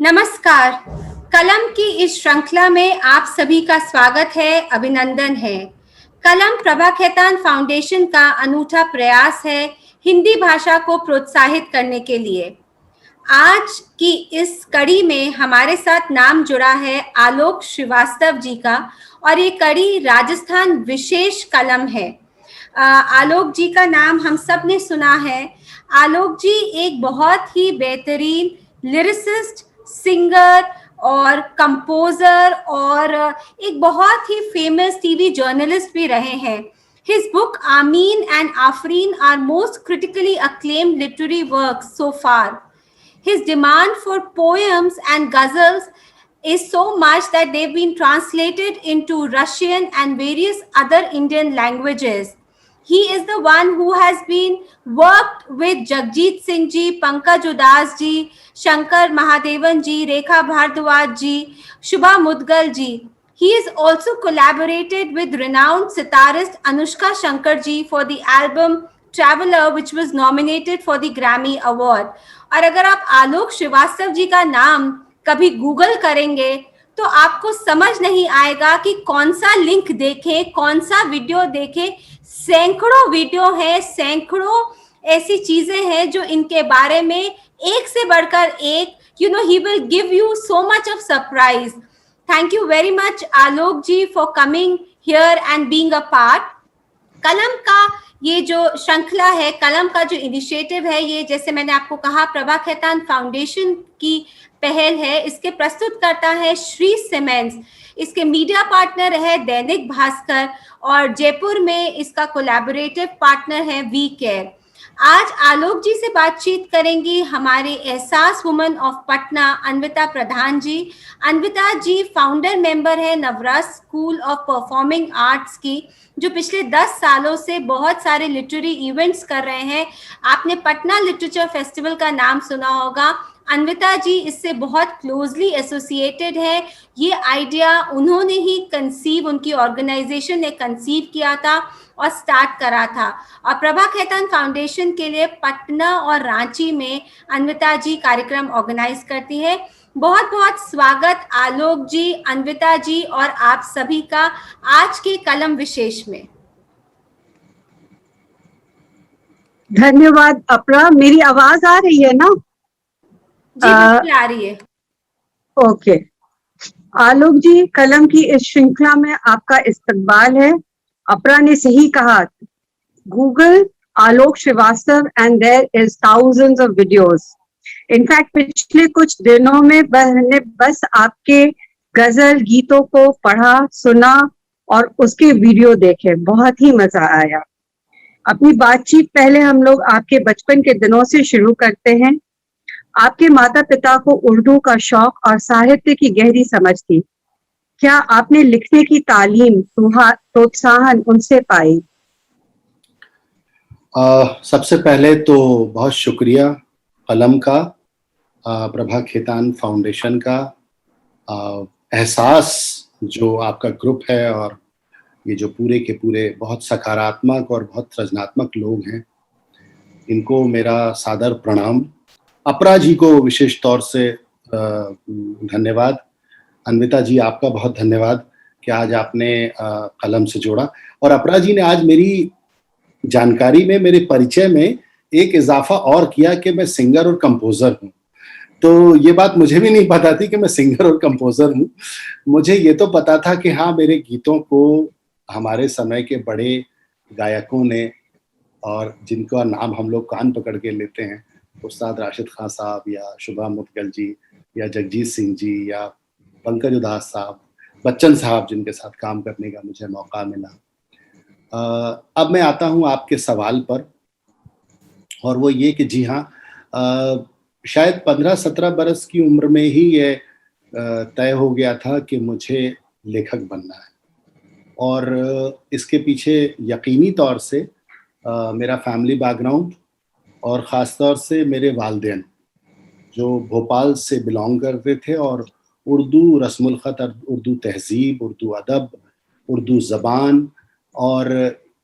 नमस्कार। कलम की इस श्रृंखला में आप सभी का स्वागत है, अभिनंदन है। कलम प्रभा खेतान फाउंडेशन का अनूठा प्रयास है हिंदी भाषा को प्रोत्साहित करने के लिए। आज की इस कड़ी में हमारे साथ नाम जुड़ा है आलोक श्रीवास्तव जी का, और ये कड़ी राजस्थान विशेष कलम है। आलोक जी का नाम हम सब ने सुना है। आलोक जी एक बहुत ही बेहतरीन लिरिसिस्ट, सिंगर और कंपोजर और एक बहुत ही फेमस टीवी जर्नलिस्ट भी रहे हैं। His book Amin and Afreen are most critically acclaimed literary works so far. His demand for poems and ghazals is so much that they've been translated into Russian and various other Indian languages. He is the one who has been worked with Jagjit Singh ji, Pankaj Udas ji, Shankar Mahadevan ji, Rekha Bhardwaj ji, Shubha Mudgal ji. He has also collaborated with renowned sitarist Anushka Shankar ji for the album Traveler, which was nominated for the Grammy Award. और अगर आप आलोक श्रीवास्तव जी का नाम कभी Google करेंगे तो आपको समझ नहीं आएगा कि कौन सा लिंक देखें, कौन सा वीडियो देखें। सैकड़ों वीडियो हैं, सैकड़ों ऐसी चीजें हैं जो इनके बारे में एक से बढ़कर एक, he will give you so much of surprise. Thank you very much Alok ji for coming here and being a part. कलम का ये जो श्रृंखला है, कलम का जो इनिशिएटिव है, ये जैसे मैंने आपको कहा प्रभा खेतान फाउंडेशन की पहल है। इसके प्रस्तुत करता है श्री सीमेंट्स, इसके मीडिया पार्टनर है दैनिक भास्कर और जयपुर में इसका कोलैबोरेटिव पार्टनर है वी केयर। आज आलोक जी से बातचीत करेंगी हमारे Ehsaas Woman of Patna Anvita Pradhan ji. Anvita ji founder member है Navras School of Performing Arts की, जो पिछले 10 सालों से बहुत सारे लिटरेरी इवेंट्स कर रहे हैं। आपने पटना लिटरेचर फेस्टिवल का नाम सुना होगा। अन्विता जी इससे बहुत क्लोजली एसोसिएटेड है। ये आइडिया उन्होंने ही कंसीव, उनकी ऑर्गेनाइजेशन ने कंसीव किया था और स्टार्ट करा था। और प्रभा खेतान फाउंडेशन के लिए पटना और रांची में अन्विता जी कार्यक्रम ऑर्गेनाइज करती है। बहुत बहुत स्वागत आलोक जी, अन्विता जी और आप सभी का आज के कलम विशेष में। धन्यवाद अपरा। मेरी आवाज आ रही है ना? जी बिल्कुल आ रही है। ओके। आलोक जी, कलम की इस श्रृंखला में आपका इस्तकबाल है। अपरा ने सही कहा, Google Alok Shrivastava and there is thousands of videos. In fact पिछले कुछ दिनों में मैंने बस आपके गजल गीतों को पढ़ा, सुना और उसके वीडियो देखे। बहुत ही मजा आया। अपनी बातचीत पहले हम लोग आपके बचपन के दिनों से शुरू करते हैं। आपके माता पिता को उर्दू का शौक और साहित्य की गहरी समझ थी। क्या आपने लिखने की तालीम, प्रोत्साहन उनसे पाई? सबसे पहले तो बहुत शुक्रिया कलम का, प्रभा खेतान फाउंडेशन का, एहसास जो आपका ग्रुप है और ये जो पूरे के पूरे बहुत सकारात्मक और बहुत सृजनात्मक लोग हैं, इनको मेरा सादर प्रणाम। अपरा जी को विशेष तौर से धन्यवाद। अन्विता जी आपका बहुत धन्यवाद कि आज आपने कलम से जोड़ा। और अपरा जी ने आज मेरी जानकारी में, मेरे परिचय में एक इजाफा और किया कि मैं सिंगर और कंपोजर हूँ। तो ये बात मुझे भी नहीं पता थी कि मैं सिंगर और कंपोजर हूँ। मुझे ये तो पता था कि हाँ, मेरे गीतों को हमारे समय के बड़े गायकों ने, और जिनका नाम हम लोग कान पकड़ के लेते हैं, उस्ताद राशिद खान साहब या शुभा मुदगल जी या जगजीत सिंह जी या पंकज उदास साहब, बच्चन साहब, जिनके साथ काम करने का मुझे मौका मिला। अब मैं आता हूँ आपके सवाल पर, और वो ये कि जी हाँ, शायद 15-17 बरस की उम्र में ही ये तय हो गया था कि मुझे लेखक बनना है। और इसके पीछे यकीनी तौर से मेरा फैमिली बैकग्राउंड और ख़ास तौर से मेरे वालिदैन जो भोपाल से बिलोंग करते थे और उर्दू रस्मुल ख़त, उर्दू तहज़ीब, उर्दू अदब, उर्दू ज़बान और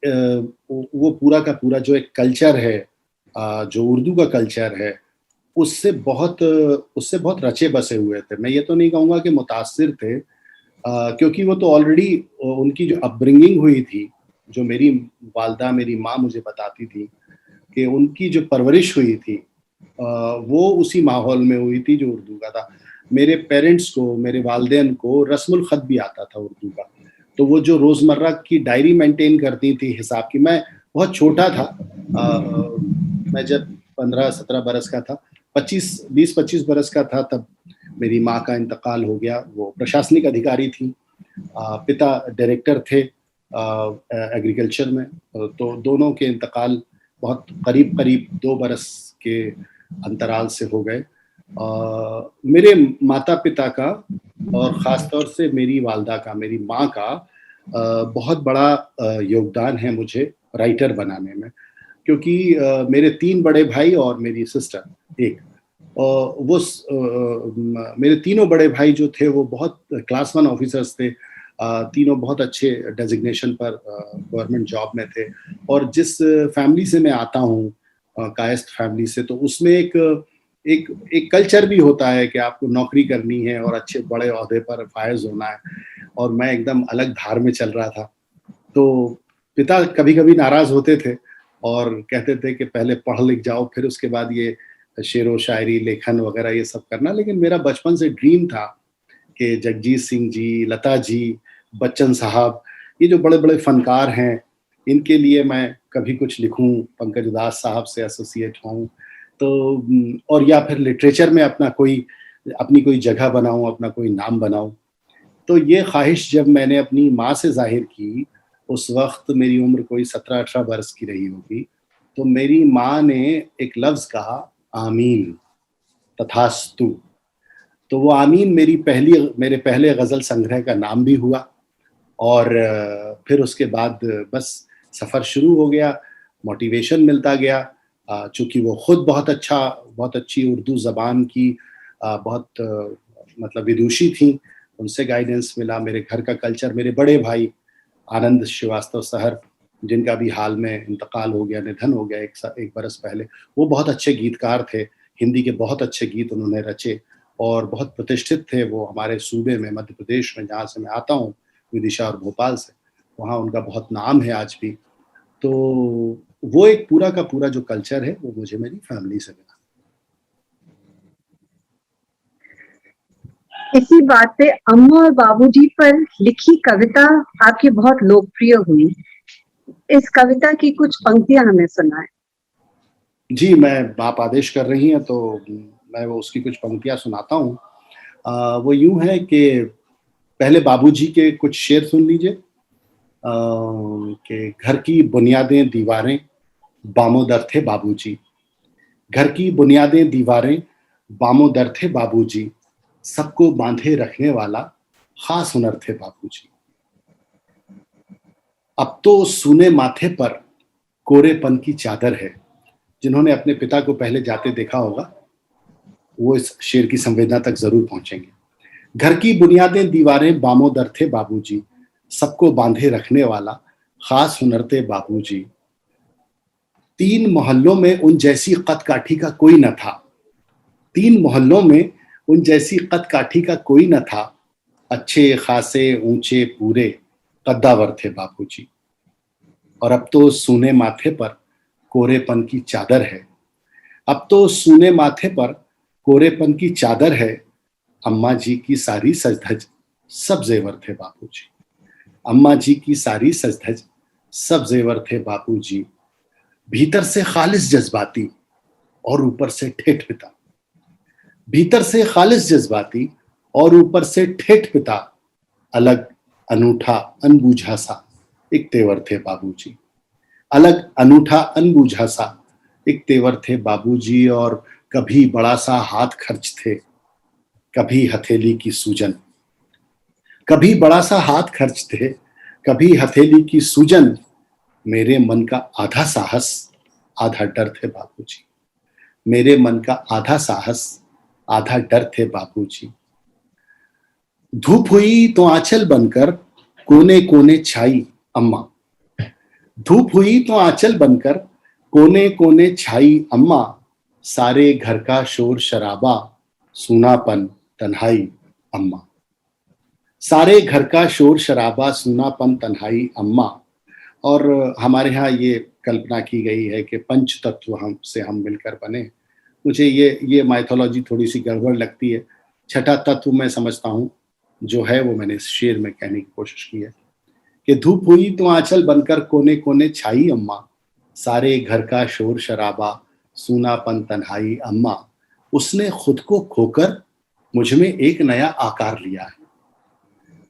वो पूरा का पूरा जो एक कल्चर है, जो उर्दू का कल्चर है, उससे बहुत रचे बसे हुए थे। मैं ये तो नहीं कहूँगा कि मुतासिर थे, क्योंकि वो तो ऑलरेडी उनकी जो अपब्रिंगिंग हुई थी, जो मेरी वालदा, मेरी माँ मुझे बताती थी कि उनकी जो परवरिश हुई थी वो उसी माहौल में हुई थी जो उर्दू का था। मेरे पेरेंट्स को, मेरे वालिदैन को रस्मुल ख़त भी आता था उर्दू का। तो वो जो रोज़मर्रा की डायरी मेंटेन करती थी हिसाब की, मैं बहुत छोटा था, मैं जब 15-17 बरस का था, 20-25 बरस का था, तब मेरी माँ का इंतकाल हो गया। वो प्रशासनिक अधिकारी थी, पिता डायरेक्टर थे एग्रीकल्चर में। तो दोनों के इंतकाल बहुत करीब 2 बरस के अंतराल से हो गए। मेरे माता पिता का और ख़ास तौर से मेरी वालदा का, मेरी माँ का बहुत बड़ा योगदान है मुझे राइटर बनाने में, क्योंकि मेरे 3 बड़े भाई और मेरी सिस्टर एक, मेरे तीनों बड़े भाई जो थे वो बहुत क्लास 1 ऑफिसर्स थे। तीनों बहुत अच्छे डेजिग्नेशन पर गवर्नमेंट जॉब में थे। और जिस फैमिली से मैं आता हूँ, कायस्थ फैमिली से, तो उसमें एक कल्चर भी होता है कि आपको नौकरी करनी है और अच्छे बड़े ओहदे पर फायज होना है, और मैं एकदम अलग धार में चल रहा था। तो पिता कभी-कभी नाराज़ होते थे और कहते थे कि पहले पढ़ लिख जाओ, फिर उसके बाद ये शेरो शायरी, लेखन वगैरह ये सब करना। लेकिन मेरा बचपन से ड्रीम था कि जगजीत सिंह जी, लता जी, बच्चन साहब, ये जो बड़े-बड़े फ़नकार हैं, इनके लिए मैं कभी कुछ लिखूँ, पंकज उदास साहब से एसोसिएट होऊँ, तो और या फिर लिटरेचर में अपनी कोई जगह बनाऊँ, अपना कोई नाम बनाऊँ। तो ये ख़्वाहिश जब मैंने अपनी माँ से ज़ाहिर की, उस वक़्त मेरी उम्र कोई 17-18 बरस की रही होगी। तो मेरी माँ ने एक लफ्ज़ कहा, आमीन, तथास्तु। तो वो आमीन मेरे पहले गज़ल संग्रह का नाम भी हुआ। और फिर उसके बाद बस सफ़र शुरू हो गया, मोटिवेशन मिलता गया। चूँकि वो खुद बहुत अच्छी उर्दू ज़बान की मतलब विदुषी थीं, उनसे गाइडेंस मिला। मेरे घर का कल्चर, मेरे बड़े भाई आनंद श्रीवास्तव सहर, जिनका भी हाल में इंतकाल हो गया, निधन हो गया एक बरस पहले, वो बहुत अच्छे गीतकार थे। हिंदी के बहुत अच्छे गीत उन्होंने रचे और बहुत प्रतिष्ठित थे वो हमारे सूबे में, मध्य प्रदेश में, जहाँ से मैं आता हूँ, विदिशा और भोपाल से। वहाँ उनका बहुत नाम है आज भी। तो वो एक पूरा का पूरा जो कल्चर है, वो मुझे मेरी फैमिली से मिला। इसी बात पे अम्मा और बाबूजी पर लिखी कविता आपकी बहुत लोकप्रिय हुई। इस कविता की कुछ पंक्तियां हमें सुनाएं। जी, आप आदेश कर रही हैं तो मैं वो उसकी कुछ पंक्तियाँ सुनाता हूँ। वो यूँ है कि पहले बाबूजी के कुछ शेर सुन लीजिए, कि घर की बुनियादें दीवारें बामोदर थे बाबूजी, घर की बुनियादें दीवारें बामोदर थे बाबूजी, सबको बांधे रखने वाला खास हुनर थे बाबूजी। अब तो सूने माथे पर कोरेपन की चादर है। जिन्होंने अपने पिता को पहले जाते देखा होगा, वो इस शेर की संवेदना तक जरूर पहुंचेंगे। घर की बुनियादें दीवारें बामोदर थे बाबूजी, सबको बांधे रखने वाला खास हुनर थे बाबूजी। 3 मोहल्लों में उन जैसी कद काठी का कोई न था, 3 मोहल्लों में उन जैसी कद काठी का कोई न था, अच्छे खासे ऊंचे पूरे कद्दावर थे बाबूजी। और अब तो सूने माथे पर कोरेपन की चादर है, अब तो सूने माथे पर कोरेपन की चादर है, अम्मा जी की सारी सजधज सब जेवर थे बापूजी। अम्मा जी की सारी सजधज सब जेवर थे बापूजी। भीतर से खालिस जज्बाती और ऊपर से ठेठ पिता, भीतर से खालिस जज्बाती और ऊपर से ठेठ पिता, अलग अनूठा अनबूझा सा एक तेवर थे बाबूजी। अलग अनूठा अनबूझा सा एक तेवर थे बाबूजी। और कभी बड़ा सा हाथ खर्च थे, कभी हथेली की सूजन, कभी बड़ा सा हाथ खर्च थे, कभी हथेली की सूजन। मेरे मन का आधा साहस आधा डर थे बाबूजी, मेरे मन का आधा साहस आधा डर थे बाबूजी। धूप हुई तो आंचल बनकर कोने कोने छाई अम्मा, धूप हुई तो आंचल बनकर कोने कोने छाई अम्मा। सारे घर का शोर शराबा, सूनापन तन्हाई अम्मा। सारे घर का शोर शराबा, सूनापन तन्हाई अम्मा। और हमारे यहाँ ये कल्पना की गई है कि पंच तत्व हम मिलकर बने। मुझे ये माइथोलॉजी थोड़ी सी गड़बड़ लगती है। छठा तत्व मैं समझता हूँ जो है वो मैंने इस शेर में कहने की कोशिश की है कि धूप हुई तो आंचल बनकर कोने कोने छाई अम्मा। सारे घर का शोर शराबा, सूनापन तन्हाई अम्मा। उसने खुद को खोकर मुझ में एक नया आकार लिया है।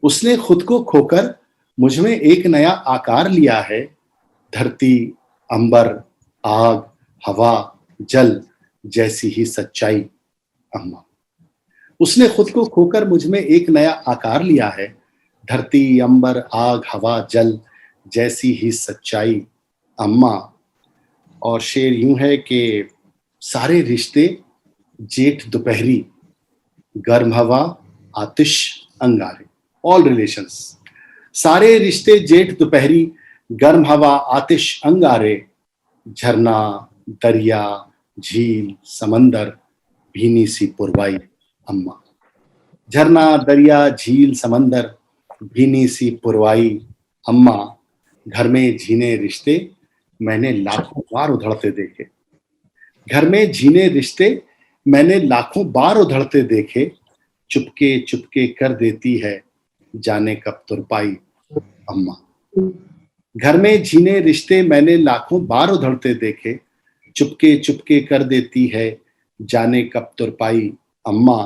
उसने खुद को खोकर मुझ में एक नया आकार लिया है। धरती, अंबर, आग, हवा, जल जैसी ही सच्चाई अम्मा। उसने खुद को खोकर मुझ में एक नया आकार लिया है। धरती, अंबर, आग, हवा, जल जैसी ही सच्चाई अम्मा। और शेर यूं है कि सारे रिश्ते जेठ दोपहरी, गर्म हवा, आतिश, अंगारे। ऑल रिलेशंस, सारे रिश्ते जेठ दोपहरी, गर्म हवा, आतिश, अंगारे। झरना, दरिया, झील, समंदर, भीनी सी पुरवाई अम्मा। झरना, दरिया, झील, समंदर, भीनी सी पुरवाई अम्मा। घर में झीने रिश्ते मैंने लाखों बार उधड़ते देखे। घर में झीने रिश्ते मैंने लाखों बार उधड़ते देखे। चुपके चुपके कर देती है जाने कब तुरपाई अम्मा। घर में झीने रिश्ते मैंने लाखों बार उधड़ते देखे। चुपके चुपके कर देती है जाने कब तुरपाई अम्मा।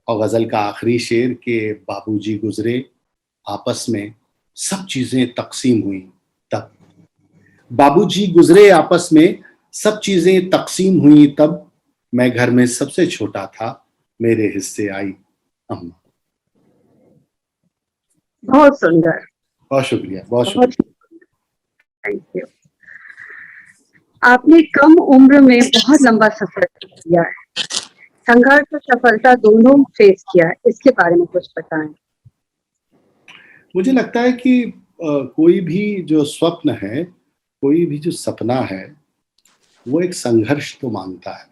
और गजल का आखिरी शेर के बाबूजी गुजरे आपस में सब चीजें तकसीम हुई तब। बाबूजी गुजरे आपस में सब चीजें तकसीम हुई तब। मैं घर में सबसे छोटा था, मेरे हिस्से आई अम्मा। बहुत सुंदर। बहुत शुक्रिया, बहुत शुक्रिया। Thank you. आपने कम उम्र में बहुत लंबा सफर किया है, संघर्ष और सफलता दोनों फेस किया है, इसके बारे में कुछ बताएं। मुझे लगता है कि कोई भी जो स्वप्न है, कोई भी जो सपना है, वो एक संघर्ष तो मांगता है।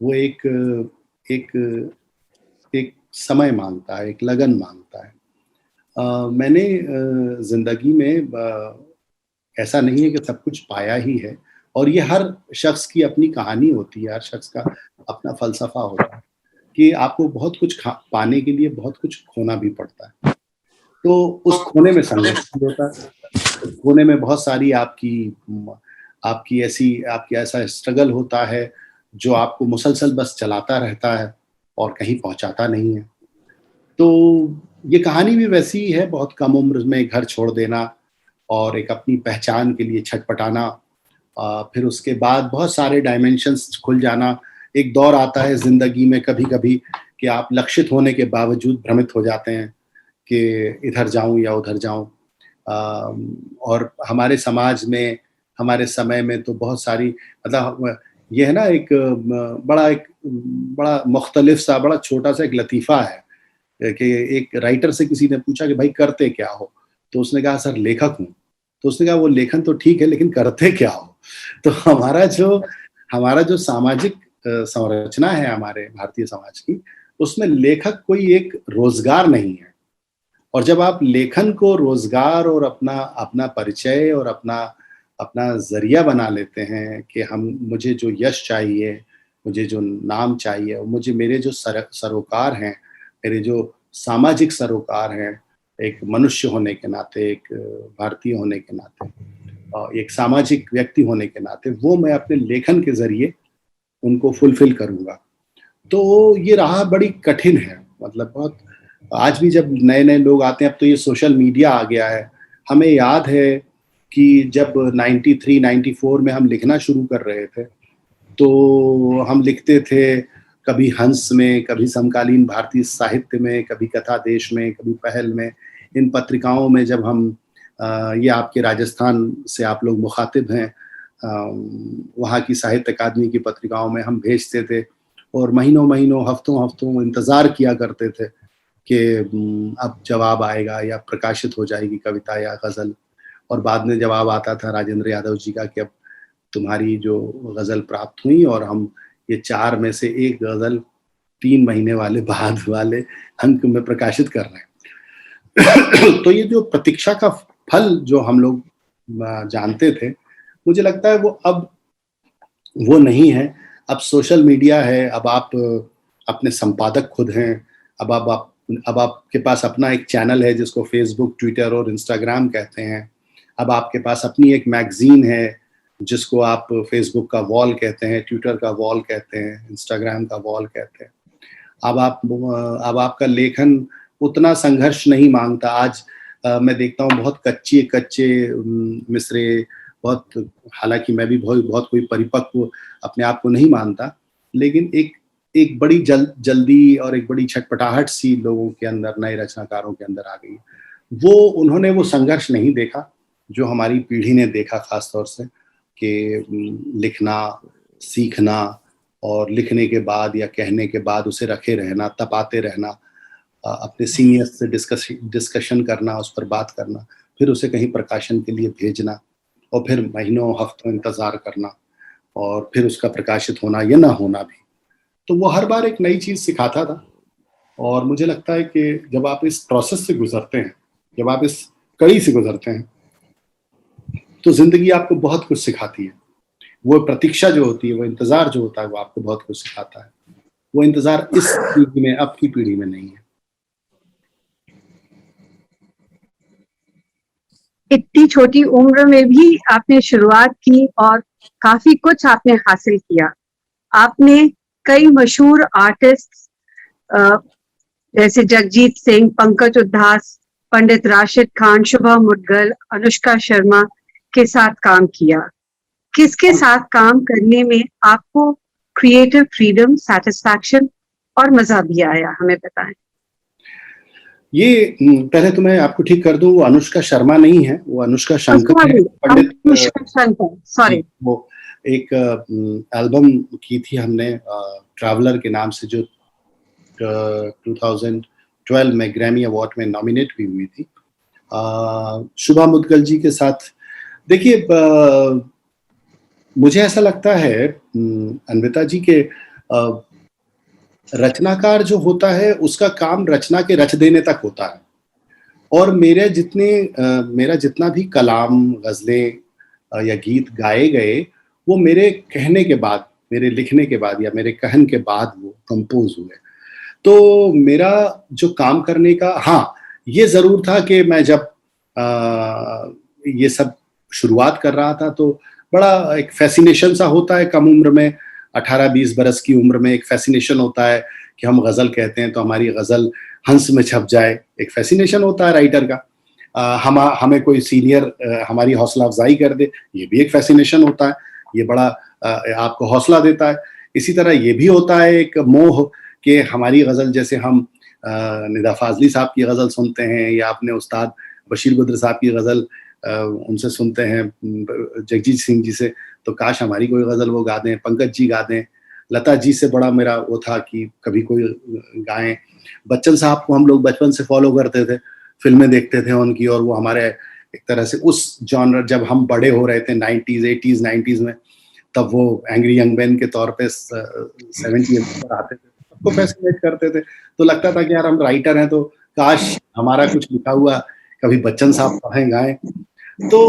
वो एक एक एक समय मांगता है, एक लगन मांगता है। मैंने जिंदगी में ऐसा नहीं है कि सब कुछ पाया ही है, और ये हर शख्स की अपनी कहानी होती है, हर शख्स का अपना फलसफा होता है कि आपको बहुत कुछ पाने के लिए बहुत कुछ खोना भी पड़ता है। तो उस खोने में संघर्ष भी होता है। उस खोने में बहुत सारी आपकी ऐसा स्ट्रगल होता है जो आपको मुसलसल बस चलाता रहता है और कहीं पहुंचाता नहीं है। तो ये कहानी भी वैसी ही है, बहुत कम उम्र में घर छोड़ देना और एक अपनी पहचान के लिए छटपटाना। फिर उसके बाद बहुत सारे डायमेंशंस खुल जाना। एक दौर आता है जिंदगी में कभी कभी कि आप लक्षित होने के बावजूद भ्रमित हो जाते हैं कि इधर जाऊं या उधर जाऊं। और हमारे समाज में, हमारे समय में तो बहुत सारी, मतलब ये है ना, एक बड़ा मुख्तलिफ सा, बड़ा छोटा सा एक लतीफ़ा है कि एक राइटर से किसी ने पूछा कि भाई करते क्या हो, तो उसने कहा सर लेखक हूँ। तो उसने कहा वो लेखन तो ठीक है, लेकिन करते क्या हो। तो हमारा जो सामाजिक संरचना है हमारे भारतीय समाज की, उसमें लेखक कोई एक रोजगार नहीं है। और जब आप लेखन को रोजगार और अपना परिचय और अपना जरिया बना लेते हैं कि मुझे जो यश चाहिए, मुझे जो नाम चाहिए, मुझे मेरे जो सरोकार हैं, मेरे जो सामाजिक सरोकार हैं, एक मनुष्य होने के नाते, एक भारतीय होने के नाते, और एक सामाजिक व्यक्ति होने के नाते, वो मैं अपने लेखन के जरिए उनको फुलफिल करूंगा। तो ये राह बड़ी कठिन है। मतलब बहुत, आज भी जब नए नए लोग आते हैं, अब तो ये सोशल मीडिया आ गया है। हमें याद है कि जब 93, 94 में हम लिखना शुरू कर रहे थे, तो हम लिखते थे कभी हंस में, कभी समकालीन भारतीय साहित्य में, कभी कथा देश में, कभी पहल में। इन पत्रिकाओं में जब हम ये आपके राजस्थान से आप लोग मुखातिब हैं, वहाँ की साहित्य अकादमी की पत्रिकाओं में हम भेजते थे और महीनों महीनों, हफ्तों हफ्तों इंतज़ार किया करते थे कि अब जवाब आएगा या प्रकाशित हो जाएगी कविता या गज़ल। और बाद में जवाब आता था राजेंद्र यादव जी का कि अब तुम्हारी जो गज़ल प्राप्त हुई और हम ये 4 में से एक गजल 3 महीने वाले बाद वाले अंक में प्रकाशित कर रहे हैं। तो ये जो प्रतीक्षा का फल जो हम लोग जानते थे, मुझे लगता है वो अब वो नहीं है। अब सोशल मीडिया है, अब आप अपने संपादक खुद हैं, अब आपके पास अपना एक चैनल है जिसको फेसबुक, ट्विटर और इंस्टाग्राम कहते हैं। अब आपके पास अपनी एक मैगजीन है जिसको आप फेसबुक का वॉल कहते हैं, ट्विटर का वॉल कहते हैं, इंस्टाग्राम का वॉल कहते हैं। अब आपका लेखन उतना संघर्ष नहीं मांगता। आज मैं देखता हूँ बहुत कच्चे मिसरे, बहुत, हालांकि मैं भी बहुत कोई परिपक्व अपने आप को नहीं मानता, लेकिन एक बड़ी जल्दी और एक बड़ी छटपटाहट सी लोगों के अंदर, नए रचनाकारों के अंदर आ गई है। उन्होंने वो संघर्ष नहीं देखा जो हमारी पीढ़ी ने देखा, खास तौर से कि लिखना, सीखना और लिखने के बाद या कहने के बाद उसे रखे रहना, तपाते रहना, अपने सीनियर्स से डिस्कशन करना, उस पर बात करना, फिर उसे कहीं प्रकाशन के लिए भेजना और फिर महीनों हफ्तों इंतजार करना और फिर उसका प्रकाशित होना या ना होना भी। तो वो हर बार एक नई चीज सिखाता था। और मुझे लगता है कि जब आप इस प्रोसेस से गुजरते हैं, जब आप इस कड़ी से गुजरते हैं, तो जिंदगी आपको बहुत कुछ सिखाती है। वो प्रतीक्षा जो होती है, वो इंतजार जो होता है, वो आपको बहुत कुछ सिखाता है। वो इंतजार इस पीढ़ी में, अब की पीढ़ी में नहीं है। इतनी छोटी उम्र में भी आपने शुरुआत की और काफी कुछ आपने हासिल किया। आपने कई मशहूर आर्टिस्ट जैसे जगजीत सिंह, पंकज उधास, पंडित राशिद खान, शुभा मुद्गल, अनुष्का शर्मा के साथ काम किया। किसके साथ काम करने में आपको क्रिएटिव फ्रीडम, सेटिस्फैक्शन और मजा भी आया, हमें बताएं। ये पहले तो मैं आपको ठीक कर दूं, वो अनुष्का शर्मा नहीं है, वो अनुष्का शंकर है। अनुष्का शंकर, सॉरी। वो एक एल्बम की थी हमने ट्रैवलर के नाम से, जो 2012 में ग्रैमी अवार्ड में नॉमिनेट भी हुई थी, शुभा मुद्गल जी के साथ। देखिए, मुझे ऐसा लगता है अन्विता जी के रचनाकार जो होता है उसका काम रचना के रच देने तक होता है। और मेरा जितना भी कलाम, गजलें या गीत गाए गए, वो मेरे कहने के बाद, मेरे लिखने के बाद या मेरे कहन के बाद वो कंपोज हुए। तो मेरा जो काम करने का, हाँ, ये जरूर था कि मैं जब ये सब शुरुआत कर रहा था तो बड़ा एक फैसिनेशन सा होता है कम उम्र में, 18-20 बरस की उम्र में एक फैसिनेशन होता है कि हम गजल कहते हैं तो हमारी गजल हंस में छप जाए। एक फैसिनेशन होता है राइटर का। हमें कोई सीनियर हमारी हौसला अफजाई कर दे, ये भी एक फैसिनेशन होता है, ये बड़ा आपको हौसला देता है। इसी तरह ये भी होता है एक मोह कि हमारी गजल, जैसे हम निदा फाजली साहब की गजल सुनते हैं या अपने उस्ताद बशीर गुदर साहब की गजल उनसे सुनते हैं, जगजीत सिंह जी से, तो काश हमारी कोई गजल वो गा दें, पंकज जी गा दें। लता जी से बड़ा मेरा वो था कि कभी कोई गाएं। बच्चन साहब को हम लोग बचपन से फॉलो करते थे, फिल्में देखते थे उनकी, और वो हमारे एक तरह से उस जॉनर, जब हम बड़े हो रहे थे 90s 80s में, तब वो एंग्री यंग मैन के तौर पे 70s पर आते थे, सबको फैसिनेट करते थे। तो लगता था कि यार हम राइटर हैं तो काश हमारा कुछ लिखा हुआ कभी बच्चन साहब पढ़ें, गाएं। तो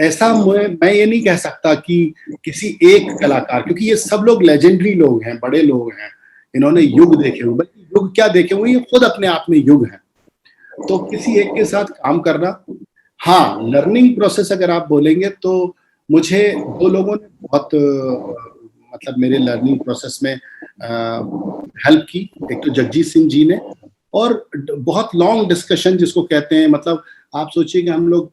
ऐसा मैं ये नहीं कह सकता कि किसी एक कलाकार, क्योंकि ये सब लोग लेजेंडरी लोग हैं, बड़े लोग हैं, इन्होंने युग देखे हुए, बल्कि युग क्या देखे हुए, ये खुद अपने आप में युग हैं। तो किसी एक के साथ काम करना, हाँ, लर्निंग प्रोसेस अगर आप बोलेंगे तो मुझे 2 लोगों ने बहुत मतलब मेरे लर्निंग प्रोसेस में हेल्प की। एक तो जगजीत सिंह जी ने, और बहुत लॉन्ग डिस्कशन जिसको कहते हैं, मतलब आप सोचिए कि हम लोग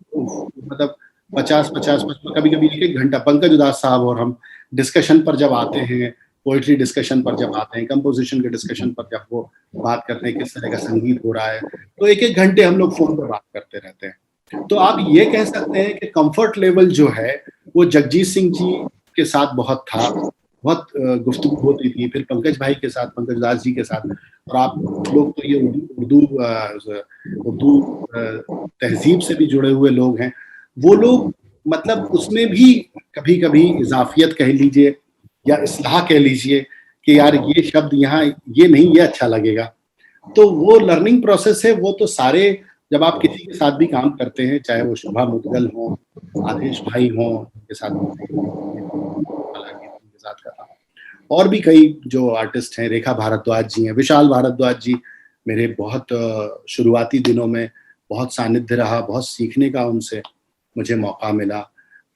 मतलब 50 कभी 1 घंटा, पंकज उधास साहब और हम डिस्कशन पर जब आते हैं, पोइट्री डिस्कशन पर जब आते हैं, कंपोजिशन के डिस्कशन पर जब वो बात करते हैं किस तरह का संगीत हो रहा है, तो 1 घंटे हम लोग फोन पर बात करते रहते हैं। तो आप ये कह सकते हैं कि कंफर्ट लेवल जो है वो जगजीत सिंह जी के साथ बहुत था, बहुत गुफ्तगू होती थी, फिर पंकज भाई के साथ, पंकज उधास जी के साथ। और आप लोग तो ये उर्दू तहजीब से भी जुड़े हुए लोग हैं, वो लोग मतलब उसमें भी कभी कभी इजाफियत कह लीजिए या इस्लाह कह लीजिए कि यार ये शब्द यहाँ ये नहीं, ये अच्छा लगेगा। तो वो लर्निंग प्रोसेस है, वो तो सारे, जब आप किसी के साथ भी काम करते हैं, चाहे वो शुभा मुद्गल हो, आदेश भाई हो, उनके साथ उनके साथ कर रहा हूँ, और भी कई जो आर्टिस्ट हैं, रेखा भारद्वाज जी हैं, विशाल भारद्वाज जी, मेरे बहुत शुरुआती दिनों में बहुत सानिध्य रहा, बहुत सीखने का उनसे मुझे मौका मिला।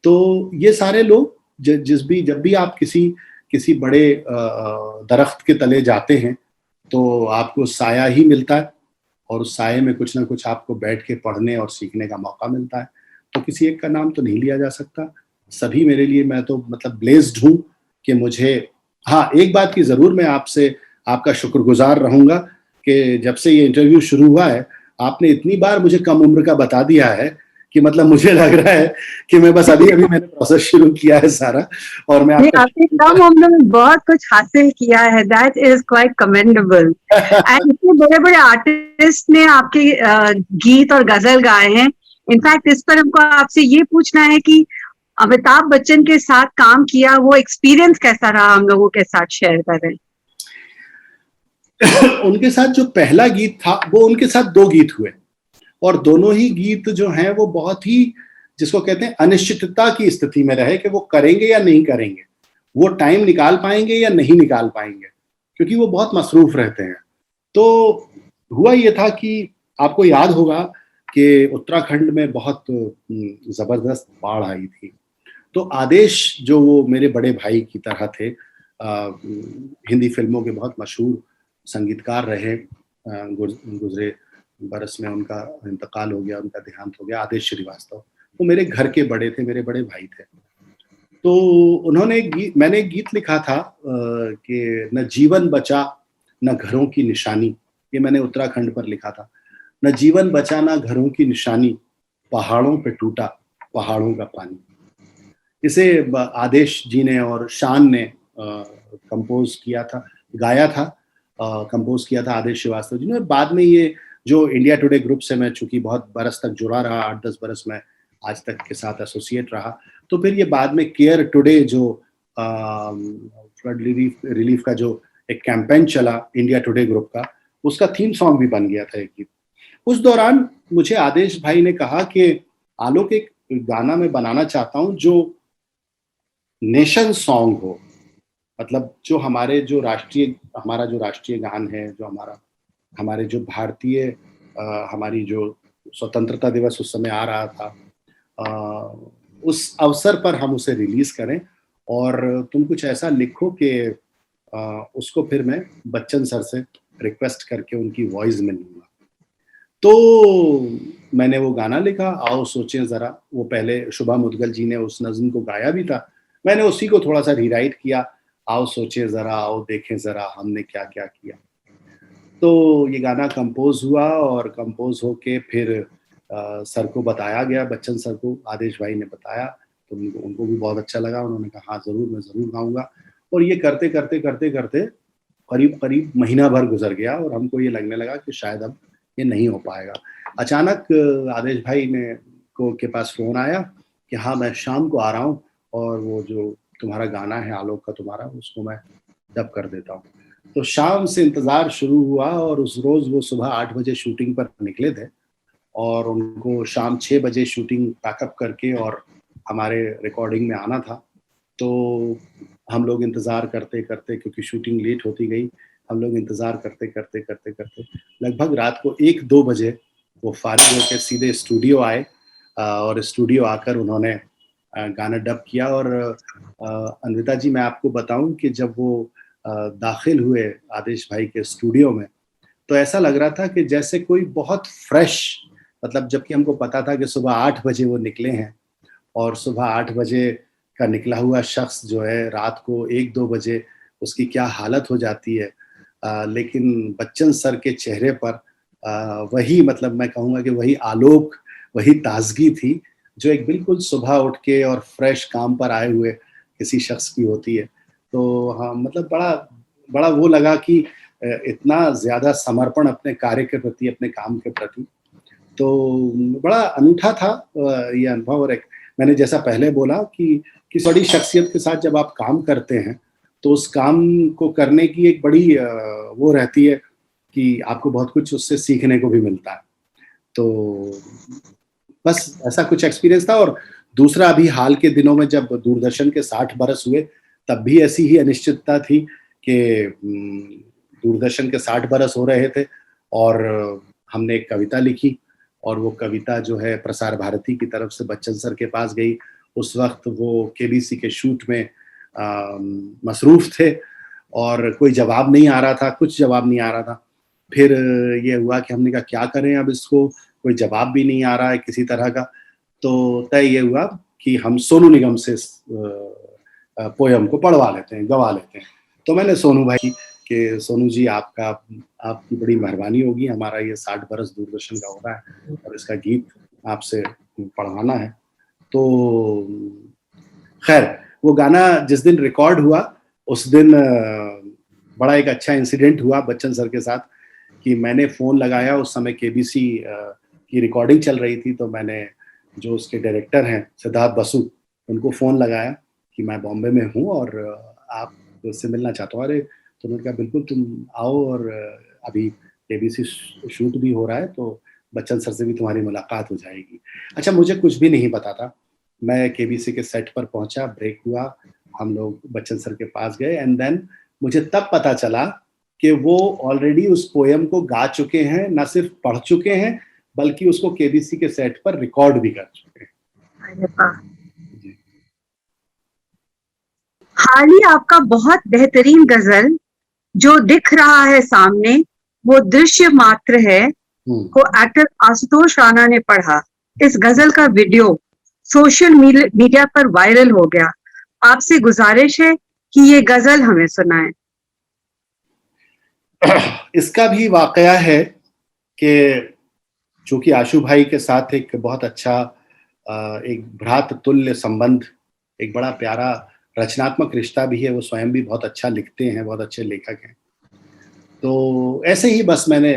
तो ये सारे लोग जब भी आप किसी बड़े दरख्त के तले जाते हैं तो आपको साया ही मिलता है, और उस साये में कुछ ना कुछ आपको बैठ के पढ़ने और सीखने का मौका मिलता है। तो किसी एक का नाम तो नहीं लिया जा सकता, सभी मेरे लिए, मैं तो मतलब ब्लेस्ड हूँ कि मुझे, हाँ, एक बात की जरूर मैं आपसे आपका शुक्रगुजार रहूंगा कि जब से ये इंटरव्यू शुरू हुआ है, आपने इतनी बार मुझे कम उम्र का बता दिया है कि मतलब मुझे लग रहा है कि मैं बस अभी मैंने प्रोसेस शुरू किया है सारा, और मैं आपने कम उम्र में बहुत कुछ हासिल किया है, that is quite commendable. And इतने बड़े बड़े आर्टिस्ट ने आपके गीत और गजल गाए हैं। इनफैक्ट इस पर हमको आपसे ये पूछना है कि अमिताभ बच्चन के साथ काम किया, वो एक्सपीरियंस कैसा रहा, हम लोगों के साथ शेयर करें। उनके साथ जो पहला गीत था, वो उनके साथ 2 गीत हुए, और दोनों ही गीत जो हैं वो बहुत ही, जिसको कहते हैं, अनिश्चितता की स्थिति में रहे कि वो करेंगे या नहीं करेंगे, वो टाइम निकाल पाएंगे या नहीं निकाल पाएंगे, क्योंकि वो बहुत मसरूफ रहते हैं। तो हुआ ये था कि आपको याद होगा कि उत्तराखंड में बहुत जबरदस्त बाढ़ आई थी। तो आदेश, जो वो मेरे बड़े भाई की तरह थे, हिंदी फिल्मों के बहुत मशहूर संगीतकार रहे, गुजरे बरस में उनका इंतकाल हो गया, उनका देहांत हो गया, आदेश श्रीवास्तव, वो मेरे घर के बड़े थे, मेरे बड़े भाई थे। तो उन्होंने मैंने एक गीत लिखा था कि न जीवन बचा न घरों की निशानी, ये मैंने उत्तराखंड पर लिखा था। न जीवन बचा न घरों की निशानी, पहाड़ों पे टूटा पहाड़ों का पानी। इसे आदेश जी ने और शान ने कंपोज किया था, गाया था, कंपोज किया था आदेश श्रीवास्तव जी ने। बाद में ये जो इंडिया टुडे ग्रुप से मैं चूंकि बहुत बरस तक जुड़ा रहा, 8-10 बरस में आज तक के साथ एसोसिएट रहा, तो फिर ये बाद में केयर टुडे जो फ्लड रिलीफ का जो एक कैंपेन चला इंडिया टुडे ग्रुप का, उसका थीम सॉन्ग भी बन गया था एक गीत। उस दौरान मुझे आदेश भाई ने कहा कि आलोक, एक गाना मैं बनाना चाहता हूँ जो नेशन सॉन्ग हो, मतलब जो हमारा जो राष्ट्रीय गान है, जो हमारे जो भारतीय हमारी जो स्वतंत्रता दिवस उस समय आ रहा था, उस अवसर पर हम उसे रिलीज करें, और तुम कुछ ऐसा लिखो कि उसको फिर मैं बच्चन सर से रिक्वेस्ट करके उनकी वॉइस में लूंगा। तो मैंने वो गाना लिखा, आओ सोचें जरा। वो पहले शुभा मुद्गल जी ने उस नज़्म को गाया भी था, मैंने उसी को थोड़ा सा रीराइट किया, आओ सोचें जरा, आओ देखें जरा हमने क्या क्या किया। तो ये गाना कंपोज हुआ, और कंपोज होके फिर सर को बताया गया, बच्चन सर को आदेश भाई ने बताया, तो उनको भी बहुत अच्छा लगा। उन्होंने कहा हाँ ज़रूर, मैं ज़रूर गाऊंगा। और ये करते करते करते करते करीब महीना भर गुजर गया, और हमको ये लगने लगा कि शायद अब ये नहीं हो पाएगा। अचानक आदेश भाई के पास फ़ोन आया कि हाँ, मैं शाम को आ रहा हूँ, और वो जो तुम्हारा गाना है आलोक का तुम्हारा, उसको मैं डब कर देता हूँ। तो शाम से इंतज़ार शुरू हुआ, और उस रोज़ वो सुबह 8 बजे शूटिंग पर निकले थे, और उनको शाम 6 बजे शूटिंग पैकअप करके और हमारे रिकॉर्डिंग में आना था। तो हम लोग इंतज़ार करते करते, क्योंकि शूटिंग लेट होती गई, हम लोग इंतज़ार करते करते करते करते लगभग रात को 1-2 बजे वो फारिग होकर सीधे स्टूडियो आए, और स्टूडियो आकर उन्होंने गाना डब किया। और अन्विता जी, मैं आपको बताऊं कि जब वो दाखिल हुए आदेश भाई के स्टूडियो में, तो ऐसा लग रहा था कि जैसे कोई बहुत फ्रेश, मतलब जबकि हमको पता था कि सुबह 8 बजे वो निकले हैं, और सुबह 8 बजे का निकला हुआ शख्स जो है रात को 1-2 बजे उसकी क्या हालत हो जाती है। लेकिन बच्चन सर के चेहरे पर वही, मतलब मैं कहूँगा कि वही आलोक, वही ताजगी थी जो एक बिल्कुल सुबह उठ के और फ्रेश काम पर आए हुए किसी शख्स की होती है। तो हाँ, मतलब बड़ा वो लगा कि इतना ज़्यादा समर्पण अपने कार्य के प्रति, अपने काम के प्रति, तो बड़ा अनूठा था ये अनुभव। और एक मैंने जैसा पहले बोला कि किसी बड़ी शख्सियत के साथ जब आप काम करते हैं तो उस काम को करने की एक बड़ी वो रहती है कि आपको बहुत कुछ उससे सीखने को भी मिलता है। तो बस ऐसा कुछ एक्सपीरियंस था। और दूसरा, अभी हाल के दिनों में जब दूरदर्शन के 60 बरस हुए, तब भी ऐसी ही अनिश्चितता थी कि दूरदर्शन के 60 बरस हो रहे थे और हमने एक कविता लिखी और वो कविता जो है प्रसार भारती की तरफ से बच्चन सर के पास गई। उस वक्त वो केबीसी के शूट में मसरूफ थे और कोई जवाब नहीं आ रहा था, कुछ जवाब नहीं आ रहा था। फिर ये हुआ कि हमने कहा क्या करें अब इसको, कोई जवाब भी नहीं आ रहा है किसी तरह का। तो तय ये हुआ कि हम सोनू निगम से पोयम को पढ़वा लेते हैं, गवा लेते हैं। तो मैंने सोनू भाई कि सोनू जी आपकी बड़ी मेहरबानी होगी, हमारा ये 60 बरस दूरदर्शन का हो रहा है और इसका गीत आपसे पढ़वाना है। तो खैर वो गाना जिस दिन रिकॉर्ड हुआ उस दिन बड़ा एक अच्छा इंसिडेंट हुआ बच्चन सर के साथ कि मैंने फ़ोन लगाया। उस समय केबीसी की रिकॉर्डिंग चल रही थी, तो मैंने जो उसके डायरेक्टर हैं सिद्धार्थ बसु, उनको फ़ोन लगाया कि मैं बॉम्बे में हूँ और आप उससे मिलना चाहता हूँ। अरे, तो उन्होंने कहा बिल्कुल तुम आओ और अभी केबीसी शूट भी हो रहा है तो बच्चन सर से भी तुम्हारी मुलाकात हो जाएगी। अच्छा, मुझे कुछ भी नहीं पता था। मैं केबीसी के सेट पर पहुंचा, ब्रेक हुआ, हम लोग बच्चन सर के पास गए एंड देन मुझे तब पता चला कि वो ऑलरेडी उस पोयम को गा चुके हैं, ना सिर्फ पढ़ चुके हैं बल्कि उसको केबीसी के सेट पर रिकॉर्ड भी कर चुके हैं। हाल ही आपका बहुत बेहतरीन गजल जो दिख रहा है सामने वो दृश्य मात्र है को एक्टर आशुतोष राणा ने पढ़ा। इस गजल का वीडियो सोशल मीडिया पर वायरल हो गया। आपसे गुजारिश है कि ये गजल हमें सुनाएं। इसका भी वाकया है कि चूंकि आशु भाई के साथ एक बहुत अच्छा एक भ्रात तुल्य संबंध, एक बड़ा प्यारा रचनात्मक रिश्ता भी है, वो स्वयं भी बहुत अच्छा लिखते हैं, बहुत अच्छे लेखक हैं। तो ऐसे ही बस मैंने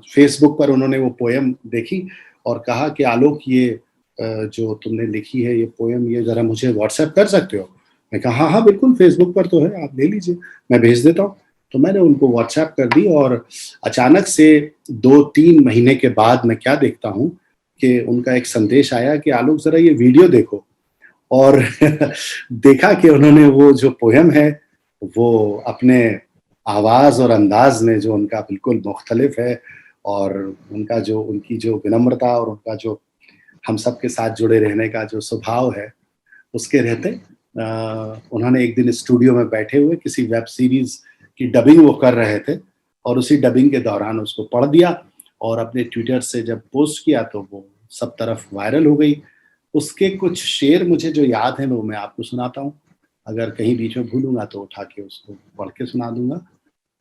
फेसबुक पर उन्होंने वो पोयम देखी और कहा कि आलोक ये जो तुमने लिखी है ये पोयम, ये ज़रा मुझे व्हाट्सएप कर सकते हो? मैं कहा हाँ हाँ बिल्कुल, फेसबुक पर तो है, आप ले लीजिए, मैं भेज देता हूँ। तो मैंने उनको व्हाट्सएप कर दी और अचानक से 2-3 महीने के बाद मैं क्या देखता हूँ कि उनका एक संदेश आया कि आलोक ज़रा ये वीडियो देखो। और देखा कि उन्होंने वो जो पोयम है वो अपने आवाज़ और अंदाज में जो उनका बिल्कुल मुख्तलिफ है और उनकी जो विनम्रता और उनका जो हम सब के साथ जुड़े रहने का जो स्वभाव है उसके रहते उन्होंने एक दिन स्टूडियो में बैठे हुए किसी वेब सीरीज की डबिंग वो कर रहे थे और उसी डबिंग के दौरान उसको पढ़ दिया और अपने ट्विटर से जब पोस्ट किया तो वो सब तरफ वायरल हो गई। उसके कुछ शेर मुझे जो याद है वो मैं आपको सुनाता हूँ, अगर कहीं बीच में भूलूंगा तो उठा के उसको पढ़ के सुना दूंगा।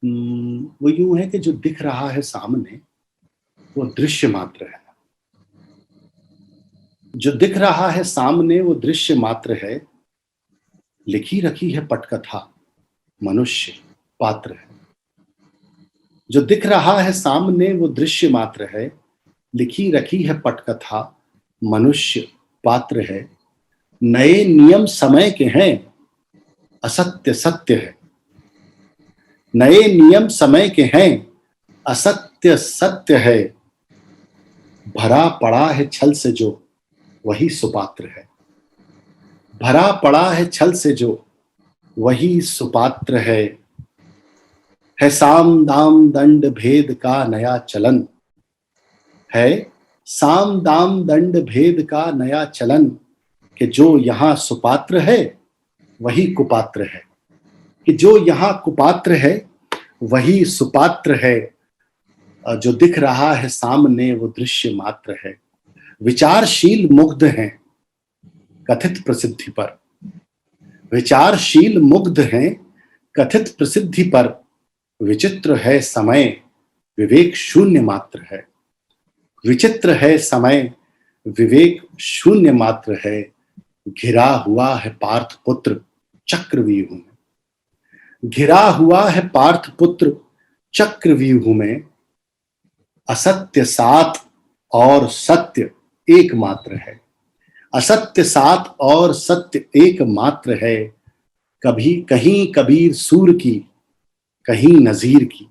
वो यूं है कि जो दिख रहा है सामने वो दृश्य मात्र है, जो दिख रहा है सामने वो दृश्य मात्र है, लिखी रखी है पटकथा मनुष्य पात्र है। जो दिख रहा है सामने वो दृश्य मात्र है, लिखी रखी है पटकथा मनुष्य पात्र है। नए नियम समय के हैं, असत्य सत्य है। नए नियम समय के हैं, असत्य सत्य है। भरा पड़ा है छल से जो वही सुपात्र है। भरा पड़ा है छल से जो वही सुपात्र है साम दाम दंड भेद का नया चलन, है साम दाम दंड भेद का नया चलन, कि जो यहाँ सुपात्र है वही कुपात्र है, कि जो यहाँ कुपात्र है वही सुपात्र है। जो दिख रहा है सामने वो दृश्य मात्र है। विचारशील मुग्ध हैं कथित प्रसिद्धि पर, विचारशील मुग्ध हैं कथित प्रसिद्धि पर। विचित्र है समय विवेक शून्य मात्र है। विचित्र है समय विवेक शून्य मात्र है। घिरा हुआ है पार्थ पुत्र चक्रव्यूह में, घिरा हुआ है पार्थ पुत्र चक्रव्यूह में। असत्य सात और सत्य एक मात्र है। असत्य सात और सत्य एक मात्र है। कभी कहीं कबीर सूर की, कहीं नजीर की,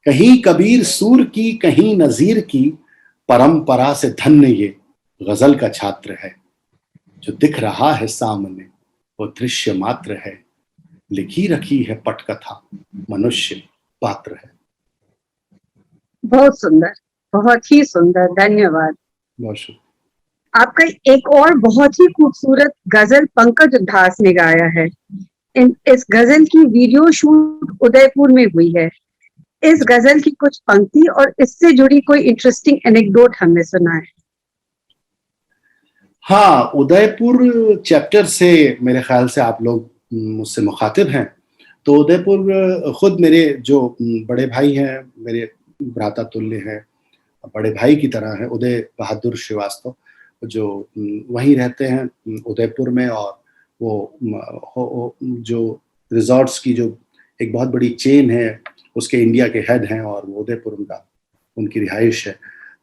कहीं कबीर सूर की, कहीं नजीर की, परंपरा से धन्य ये गजल का छात्र है। जो दिख रहा है सामने वो दृश्य मात्र है, लिखी रखी है पटकथा मनुष्य पात्र है। बहुत सुंदर, बहुत ही सुंदर, धन्यवाद। बहुत शुक्रिया। आपका एक और बहुत ही खूबसूरत गजल पंकज उद्धास ने गाया है। इस गजल की वीडियो शूट उदयपुर में हुई है। इस गजल की कुछ पंक्ति और इससे जुड़ी कोई इंटरेस्टिंग एनेक्डोट हमने सुना है। हाँ, उदयपुर चैप्टर से मेरे ख्याल से आप लोग मुझसे मुखातिब हैं। तो उदयपुर खुद मेरे जो बड़े भाई हैं, मेरे भ्राता तुल्य हैं, बड़े भाई की तरह है उदय बहादुर श्रीवास्तव, जो वहीं रहते हैं उदयपुर में। और वो जो रिजॉर्ट्स की जो एक बहुत बड़ी चेन है उसके इंडिया के हेड हैं, और वो उदयपुर उनकी रिहाइश है।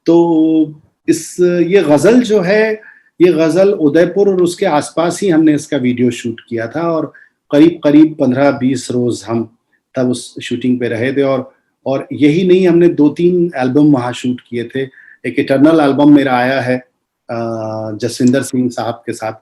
तो ये गज़ल जो है, ये गज़ल उदयपुर और उसके आसपास ही हमने इसका वीडियो शूट किया था, और करीब करीब 15-20 रोज हम तब उस शूटिंग पे रहे थे। और यही नहीं, हमने 2-3 एल्बम वहाँ शूट किए थे। एक इटर्नल एल्बम मेरा आया है जसविंदर सिंह साहब के साथ,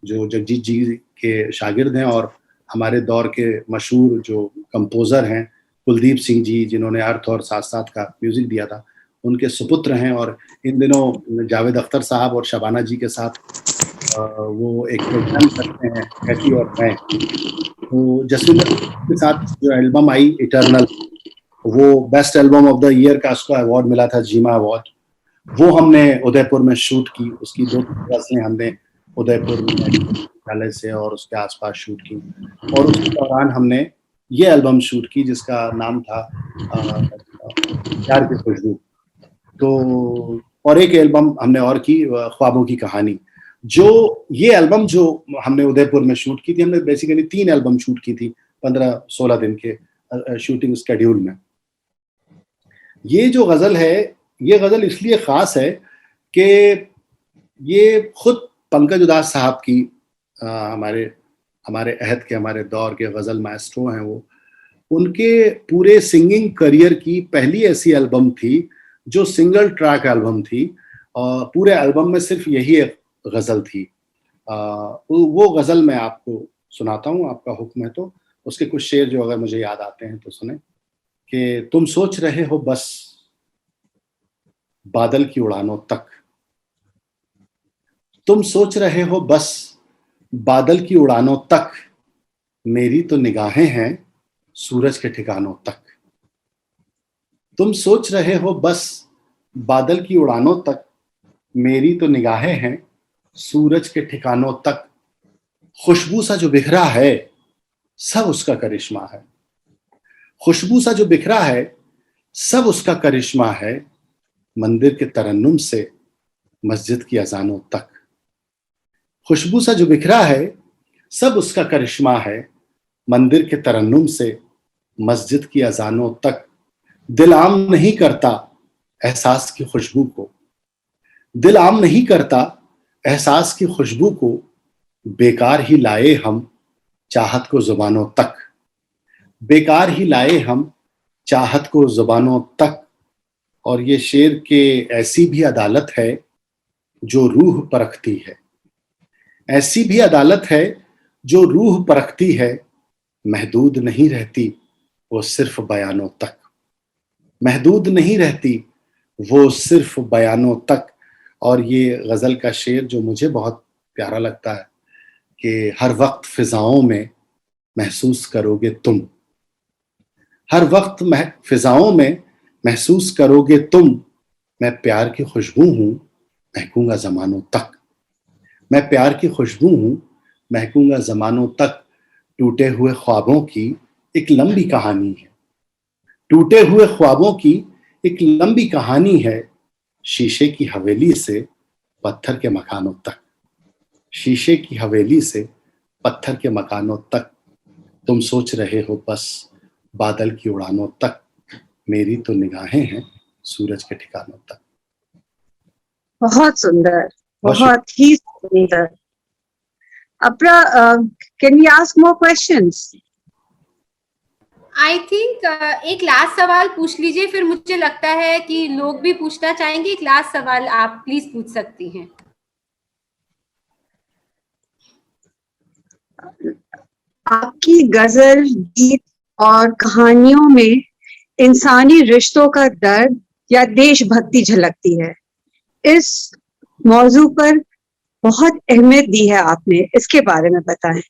जो जगजीत जी के शागिर्द हैं और हमारे दौर के मशहूर जो कंपोज़र हैं कुलदीप सिंह जी, जिन्होंने अर्थ और साथ साथ का म्यूजिक दिया था, उनके सुपुत्र हैं। और इन दिनों जावेद अख्तर साहब और शबाना जी के साथ वो एक प्रोग्राम करते हैं, कैटी और मैं। तो जसविंदर के साथ जो एल्बम आई इटर्नल, वो best album of the year का उसको अवार्ड मिला था, जीमा अवार्ड। वो हमने उदयपुर में शूट की। उसकी 2 गज़लें हमने उदयपुर विद्यालय से और उसके आसपास शूट की। और उस दौरान हमने ये एल्बम शूट की जिसका नाम था प्यार की खुशबू। तो और एक एल्बम हमने और की, ख्वाबों की कहानी। जो ये एल्बम जो हमने उदयपुर में शूट की थी, हमने बेसिकली 3 एल्बम शूट की थी 15-16 दिन के शूटिंग स्केड्यूल में। ये जो गज़ल है, ये गज़ल इसलिए ख़ास है कि ये खुद पंकज उदास साहब की हमारे अहद के, हमारे दौर के गज़ल माएस्ट्रो हैं वो। उनके पूरे सिंगिंग करियर की पहली ऐसी एल्बम थी जो सिंगल ट्रैक एल्बम थी, और पूरे एल्बम में सिर्फ यही एक गज़ल थी। वो गज़ल मैं आपको सुनाता हूँ, आपका हुक्म है तो। उसके कुछ शेर जो अगर मुझे याद आते हैं तो सुने। कि तुम सोच रहे हो बस बादल की उड़ानों तक, तुम सोच रहे हो बस बादल की उड़ानों तक, मेरी तो निगाहें हैं सूरज के ठिकानों तक। तुम सोच रहे हो बस बादल की उड़ानों तक, मेरी तो निगाहें हैं सूरज के ठिकानों तक। खुशबू सा जो बिखरा है सब उसका करिश्मा है, खुशबू सा जो बिखरा है सब उसका करिश्मा है, मंदिर के तरन्नुम से मस्जिद की अजानों तक। खुशबू सा जो बिखरा है सब उसका करिश्मा है, मंदिर के तरन्नुम से मस्जिद की अजानों तक। दिल आम नहीं करता एहसास की खुशबू को, दिल आम नहीं करता एहसास की खुशबू को, बेकार ही लाए हम चाहत को जुबानों तक, बेकार ही लाए हम चाहत को जुबानों तक। और ये शेर के ऐसी भी अदालत है जो रूह परखती है, ऐसी भी अदालत है जो रूह परखती है, महदूद नहीं रहती वो सिर्फ बयानों तक, महदूद नहीं रहती वो सिर्फ बयानों तक। और ये गज़ल का शेर जो मुझे बहुत प्यारा लगता है कि हर वक्त फिजाओं में महसूस करोगे तुम, हर वक्त फिजाओं में महसूस करोगे तुम, मैं प्यार की खुशबू हूँ महकूंगा ज़मानों तक, मैं प्यार की खुशबू हूँ महकूंगा ज़मानों तक। टूटे हुए ख्वाबों की एक लंबी कहानी है, टूटे हुए ख्वाबों की एक लंबी कहानी है, शीशे की हवेली से पत्थर के मकानों तक, शीशे की हवेली से पत्थर के मकानों तक। तुम सोच रहे हो बस बादल की उड़ानों तक, मेरी तो निगाहें हैं सूरज के ठिकानों तक। बहुत सुंदर, बहुत ही सुंदर। Apra, can we ask more questions? I think एक लास्ट सवाल पूछ लीजिए, फिर मुझे लगता है कि लोग भी पूछना चाहेंगे। एक लास्ट सवाल आप प्लीज पूछ सकती हैं। आपकी गजल, गीत और कहानियों में इंसानी रिश्तों का दर्द या देशभक्ति झलकती है। इस मौजू पर बहुत अहमियत दी है आपने, इसके बारे में बताएं।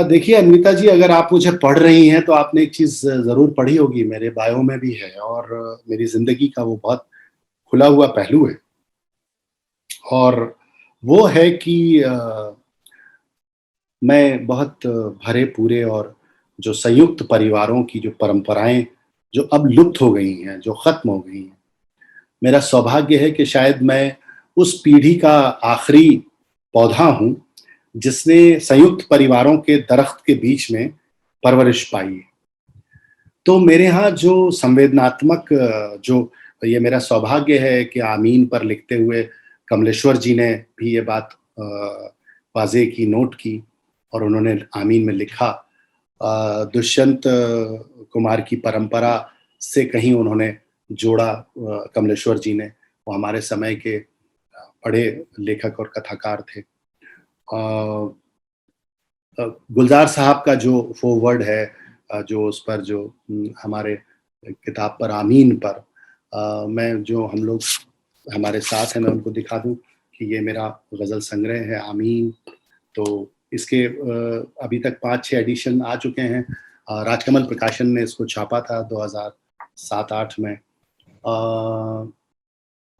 देखिए अन्विता जी, अगर आप मुझे पढ़ रही हैं तो आपने एक चीज जरूर पढ़ी होगी, मेरे बायो में भी है, और मेरी जिंदगी का वो बहुत खुला हुआ पहलू है, और वो है कि मैं बहुत भरे पूरे और जो संयुक्त परिवारों की जो परंपराएं जो अब लुप्त हो गई हैं, जो खत्म हो गई हैं, मेरा सौभाग्य है कि शायद मैं उस पीढ़ी का आखिरी पौधा हूं जिसने संयुक्त परिवारों के दरख्त के बीच में परवरिश पाई है। तो मेरे यहाँ जो संवेदनात्मक जो ये मेरा सौभाग्य है कि आमीन पर लिखते हुए कमलेश्वर जी ने भी ये बात वाजे की, नोट की, और उन्होंने आमीन में लिखा। दुष्यंत कुमार की परंपरा से कहीं उन्होंने जोड़ा कमलेश्वर जी ने, वो हमारे समय के बड़े लेखक और कथाकार थे। गुलजार साहब का जो फॉरवर्ड है, जो उस पर जो हमारे किताब पर आमीन पर, मैं जो हम लोग हमारे साथ हैं, मैं उनको दिखा दूं कि ये मेरा गज़ल संग्रह है आमीन। तो इसके अभी तक 5-6 एडिशन आ चुके हैं। राजकमल प्रकाशन ने इसको छापा था 2007-8 में,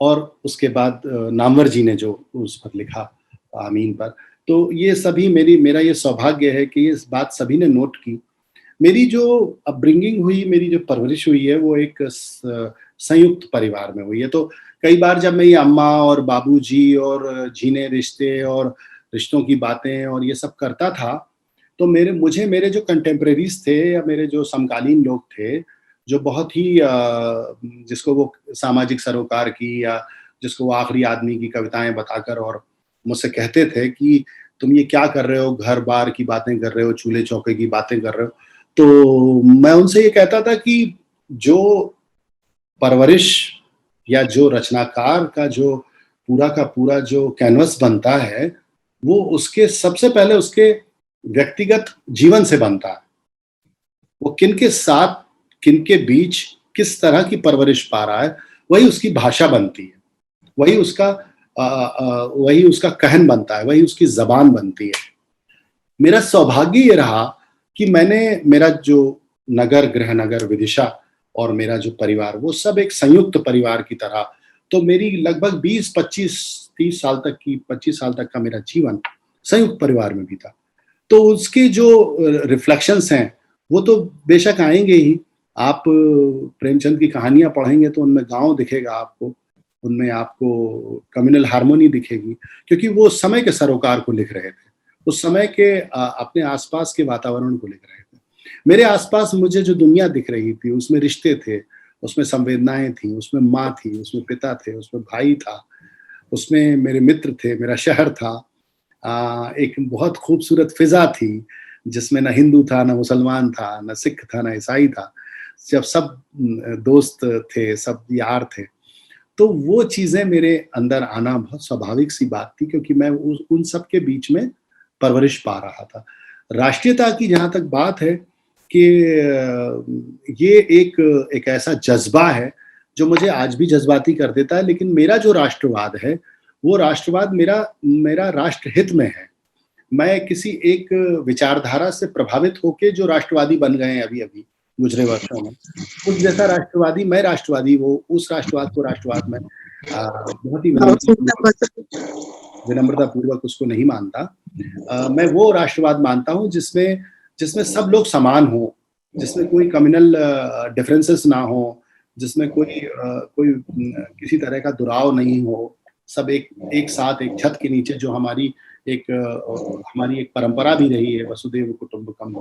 और उसके बाद नामवर जी ने जो उस पर लिखा आमीन पर। तो ये सभी मेरा ये सौभाग्य है कि ये बात सभी ने नोट की। मेरी जो अपब्रिंगिंग हुई, मेरी जो परवरिश हुई है, वो एक संयुक्त परिवार में हुई है। तो कई बार जब मैं ये अम्मा और बाबूजी और जीने रिश्ते और रिश्तों की बातें और ये सब करता था, तो मेरे जो कंटेम्प्रेरीज थे या मेरे जो समकालीन लोग थे, जो बहुत ही जिसको वो सामाजिक सरोकार की या जिसको वो आखिरी आदमी की कविताएं बताकर और मुझसे कहते थे कि तुम ये क्या कर रहे हो, घर बार की बातें कर रहे हो, चूल्हे चौके की बातें कर रहे हो। तो मैं उनसे ये कहता था कि जो परवरिश या जो रचनाकार का जो पूरा का पूरा जो कैनवस बनता है, वो उसके सबसे पहले उसके व्यक्तिगत जीवन से बनता है। वो किनके साथ, किनके बीच किस तरह की परवरिश पा रहा है, वही उसकी भाषा बनती है, वही उसका कहन बनता है, वही उसकी जबान बनती है। मेरा सौभाग्य ये रहा कि मेरा जो नगर, गृह नगर विदिशा और मेरा जो परिवार, वो सब एक संयुक्त परिवार की तरह। तो मेरी लगभग 20-25-30 साल तक की 25 साल तक का मेरा जीवन संयुक्त परिवार में भी था। तो उसके जो रिफ्लेक्शंस हैं वो तो बेशक आएंगे ही। आप प्रेमचंद की कहानियां पढ़ेंगे तो उनमें गांव दिखेगा आपको, उनमें आपको कम्युनल हार्मोनी दिखेगी, क्योंकि वो समय के सरोकार को लिख रहे थे, उस समय के अपने आसपास के वातावरण को लिख रहे थे। मेरे आसपास मुझे जो दुनिया दिख रही थी, उसमें रिश्ते थे, उसमें संवेदनाएं थी, उसमें माँ थी, उसमें पिता थे, उसमें भाई था, उसमें मेरे मित्र थे, मेरा शहर था, एक बहुत खूबसूरत फिजा थी जिसमें न हिंदू था, न मुसलमान था, न सिख था, न ईसाई था, जब सब दोस्त थे, सब यार थे। तो वो चीजें मेरे अंदर आना बहुत स्वाभाविक सी बात थी, क्योंकि मैं उन सब के बीच में परवरिश पा रहा था। राष्ट्रीयता की जहां तक बात है कि ये एक ऐसा जज्बा है जो मुझे आज भी जज्बाती कर देता है, लेकिन मेरा जो राष्ट्रवाद है, वो राष्ट्रवाद मेरा राष्ट्र हित में है। मैं किसी एक विचारधारा से प्रभावित होके जो राष्ट्रवादी बन गए हैं अभी गुजरे वर्षों में, उस जैसा राष्ट्रवादी मैं राष्ट्रवादी, वो उस राष्ट्रवाद को राष्ट्रवाद में बहुत ही विनम्रता पूर्वक उसको नहीं मानता। मैं वो राष्ट्रवाद मानता हूँ जिसमें सब लोग समान हो, जिसमें कोई कम्युनल डिफरेंसेस ना हो, जिसमें कोई किसी तरह का दुराव नहीं हो, सब एक साथ एक छत के नीचे, जो हमारी एक परंपरा भी रही है, वसुधैव कुटुंबकम,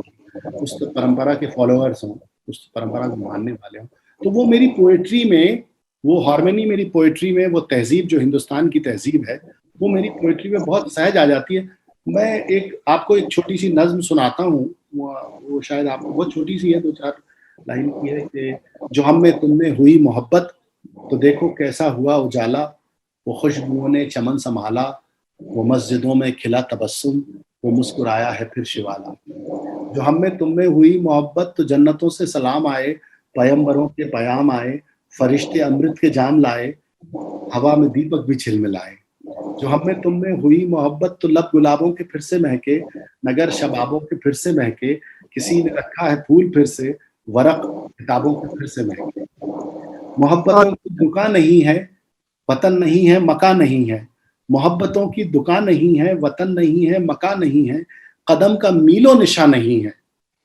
उस परंपरा के फॉलोअर्स हों, उस परंपरा को मानने वाले हों। तो वो मेरी पोएट्री में, वो हार्मनी मेरी पोएट्री में, वो तहजीब जो हिंदुस्तान की तहजीब है, वो मेरी पोइट्री में बहुत सहज आ जाती है। मैं आपको एक छोटी सी नज्म सुनाता हूँ, वो शायद आपको, बहुत छोटी सी है, 2-4 लाइन की है कि जो हम में तुम में हुई मोहब्बत तो देखो कैसा हुआ उजाला, वो खुशबुओं ने चमन संभाला, वो मस्जिदों में खिला तबस्सुम, वो मुस्कुराया है फिर शिवाला। जो हम में तुम में हुई मोहब्बत तो जन्नतों से सलाम आए, पैगंबरों के पयाम आए, फरिश्ते अमृत के जाम लाए, हवा में दीपक भी झिलमिलाए। जो हम में तुम में हुई मोहब्बत तो लब गुलाबों के फिर से महके, नगर शबाबों के फिर से महके, किसी ने रखा है फूल फिर से, वरक किताबों के फिर से महके। मोहब्बतों की दुकान नहीं है, वतन नहीं है, मकान नहीं है। मोहब्बतों की दुकान नहीं है, वतन नहीं है, मकान नहीं है। कदम का मीलों निशान नहीं है,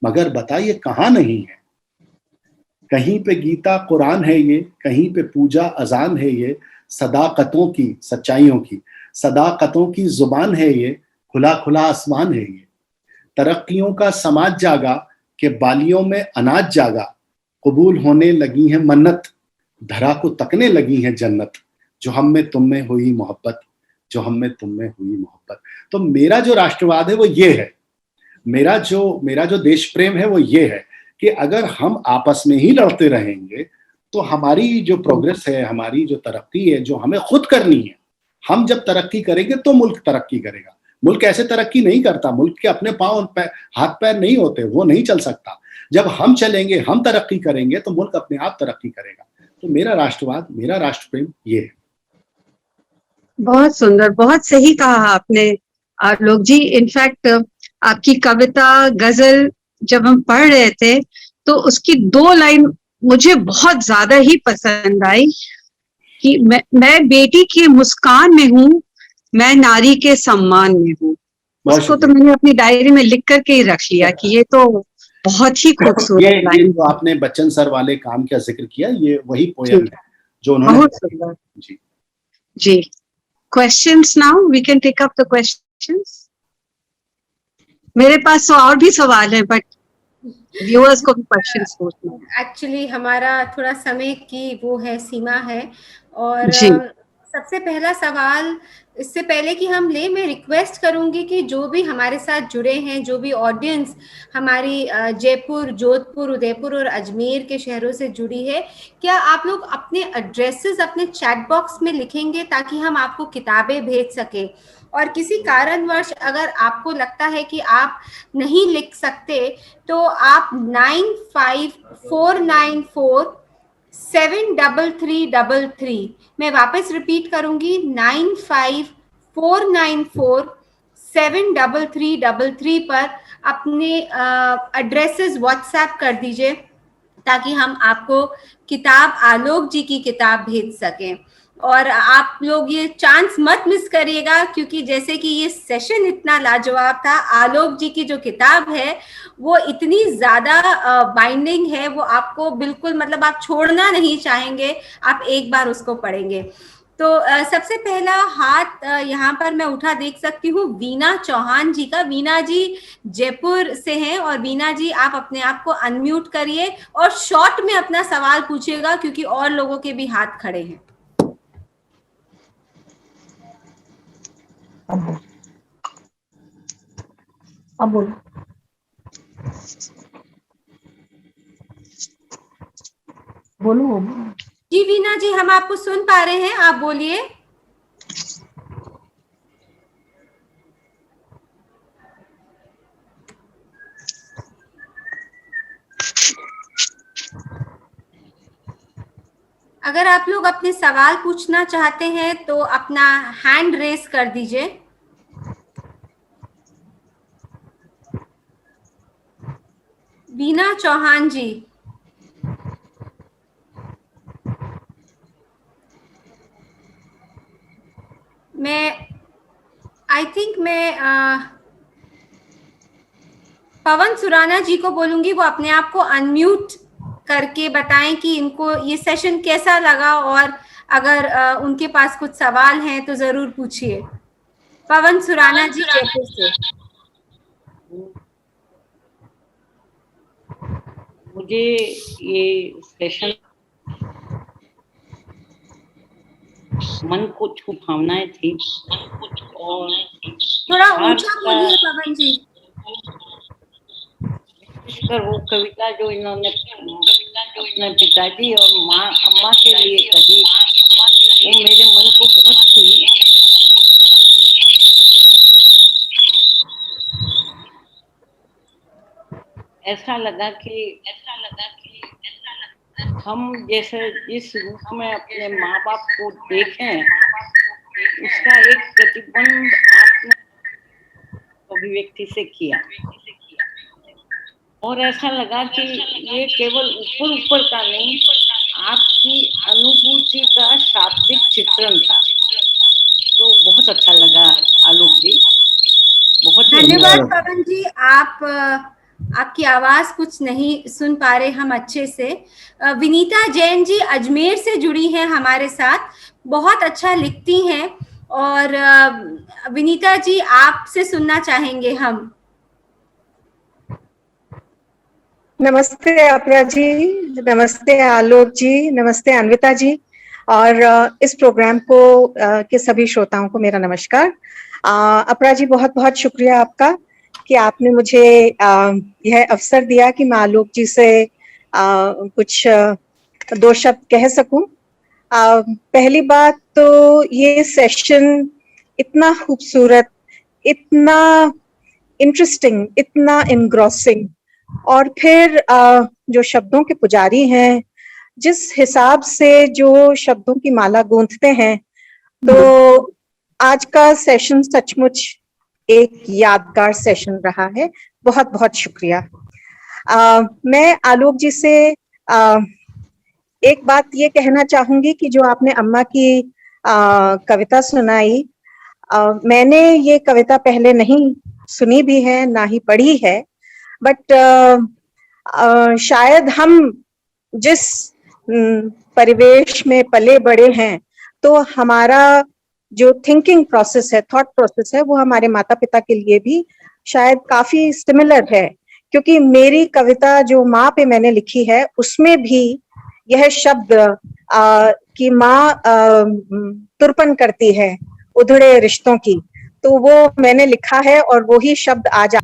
मगर बताइए कहाँ नहीं है। कहीं पे गीता कुरान है ये, कहीं पे पूजा अजान है ये, सदाकतों की, सच्चाइयों की, सदाकतों की जुबान है ये, खुला खुला आसमान है ये। तरक्कियों का समाज जागा के बालियों में अनाज जागा, कबूल होने लगी है मन्नत, धरा को तकने लगी है जन्नत। जो हम में तुम में हुई मोहब्बत, जो हम में तुम में हुई मोहब्बत। तो मेरा जो राष्ट्रवाद है वो ये है, मेरा जो देश प्रेम है वो ये है कि अगर हम आपस में ही लड़ते रहेंगे तो हमारी जो प्रोग्रेस है, हमारी जो तरक्की है, जो हमें खुद करनी है, हम जब तरक्की करेंगे तो मुल्क तरक्की करेगा। मुल्क ऐसे तरक्की नहीं करता, मुल्क के अपने हाथ पैर नहीं होते, वो नहीं चल सकता। जब हम चलेंगे, हम तरक्की करेंगे तो मुल्क अपने आप तरक्की करेगा। तो मेरा राष्ट्रवाद, मेरा राष्ट्र प्रेम ये है। बहुत सुंदर, बहुत सही कहा आपने आलोक जी। इनफैक्ट आपकी कविता गजल जब हम पढ़ रहे थे तो उसकी 2 लाइन मुझे बहुत ज्यादा ही पसंद आई कि मैं बेटी की मुस्कान में हूँ, मैं नारी के सम्मान में हूँ। उसको तो मैंने अपनी डायरी में लिख करके ही रख लिया कि ये तो बहुत ही खूबसूरत लाइन। तो आपने बच्चन सर वाले काम का जिक्र किया, ये वही पोयम है जो उन्होंने। बहुत सुंदर जी जी। Questions now, we can take up the questions. मेरे पास तो और भी सवाल है, बट व्यूअर्स को भी क्वेश्चंस पूछना है। एक्चुअली हमारा थोड़ा समय की वो है, सीमा है। और सबसे पहला सवाल, इससे पहले कि हम ले, मैं रिक्वेस्ट करूंगी कि जो भी हमारे साथ जुड़े हैं, जो भी ऑडियंस हमारी जयपुर, जोधपुर, उदयपुर और अजमेर के शहरों से जुड़ी है, क्या आप लोग अपने एड्रेसेस अपने चैट बॉक्स में लिखेंगे ताकि हम आपको किताबें भेज सकें। और किसी कारणवश अगर आपको लगता है कि आप नहीं लिख सकते तो आप 9549473333, मैं वापस रिपीट करूंगी, 9549473333 पर अपने एड्रेसेस व्हाट्सएप कर दीजिए ताकि हम आपको किताब, आलोक जी की किताब भेज सकें। और आप लोग ये चांस मत मिस करिएगा, क्योंकि जैसे कि ये सेशन इतना लाजवाब था, आलोक जी की जो किताब है वो इतनी ज्यादा बाइंडिंग है, वो आपको बिल्कुल, मतलब आप छोड़ना नहीं चाहेंगे, आप एक बार उसको पढ़ेंगे। तो सबसे पहला हाथ यहाँ पर मैं उठा देख सकती हूँ वीना चौहान जी का। वीना जी जयपुर से हैं और वीना जी आप अपने आप को अनम्यूट करिए और शॉर्ट में अपना सवाल पूछिएगा क्योंकि और लोगों के भी हाथ खड़े हैं। अब बोलो। बोलो जी वीना जी, हम आपको सुन पा रहे हैं, आप बोलिए। अगर आप लोग अपने सवाल पूछना चाहते हैं तो अपना हैंड रेस कर दीजिए। वीना चौहान जी, आई थिंक मैं पवन सुराना जी को बोलूंगी, वो अपने आप को अनम्यूट करके बताएं कि इनको ये सेशन कैसा लगा और अगर उनके पास कुछ सवाल हैं तो जरूर पूछिए। पवन सुराना जी जयपुर से। मुझे ये सेशन मन को छू भावनाएं थी और थोड़ा ऊंचा बोलिए पवन जी। विशेषकर वो कविता जो इन्होंने अपने पिताजी और माँ अम्मा के लिए कही, वो मेरे मन को बहुत छुई। ऐसा लगा कि हम जैसे जिस रूप में अपने माँ बाप को देखें, उसका एक प्रतिबिंब आपने अभिव्यक्ति से किया। और ऐसा लगा कि ये केवल ऊपर ऊपर का नहीं, आपकी अनुभूति का शाब्दिक चित्रण था। तो बहुत अच्छा लगा आलोक जी, बहुत धन्यवाद पवन जी। आपकी आवाज कुछ नहीं सुन पा रहे हम अच्छे से। विनीता जैन जी अजमेर से जुड़ी हैं हमारे साथ, बहुत अच्छा लिखती हैं। और विनीता जी आपसे सुनना चाहेंगे हम। नमस्ते अपरा जी, नमस्ते आलोक जी, नमस्ते अन्विता जी, और इस प्रोग्राम को के सभी श्रोताओं को मेरा नमस्कार। अपरा जी बहुत बहुत शुक्रिया आपका कि आपने मुझे यह अवसर दिया कि मैं आलोक जी से कुछ दो शब्द कह सकूं। पहली बात तो ये सेशन इतना खूबसूरत, इतना इंटरेस्टिंग, इतना इनग्रॉसिंग, और फिर जो शब्दों के पुजारी हैं, जिस हिसाब से जो शब्दों की माला गूंथते हैं, तो आज का सेशन सचमुच एक यादगार सेशन रहा है। बहुत बहुत शुक्रिया। मैं आलोक जी से एक बात ये कहना चाहूंगी कि जो आपने अम्मा की कविता सुनाई, मैंने ये कविता पहले नहीं सुनी भी है, ना ही पढ़ी है, बट शायद हम जिस परिवेश में पले बड़े हैं, तो हमारा जो थिंकिंग प्रोसेस है, थॉट प्रोसेस है, वो हमारे माता पिता के लिए भी शायद काफी सिमिलर है। क्योंकि मेरी कविता जो माँ पे मैंने लिखी है, उसमें भी यह शब्द कि माँ तुरपन करती है उधड़े रिश्तों की, तो वो मैंने लिखा है और वो ही शब्द आज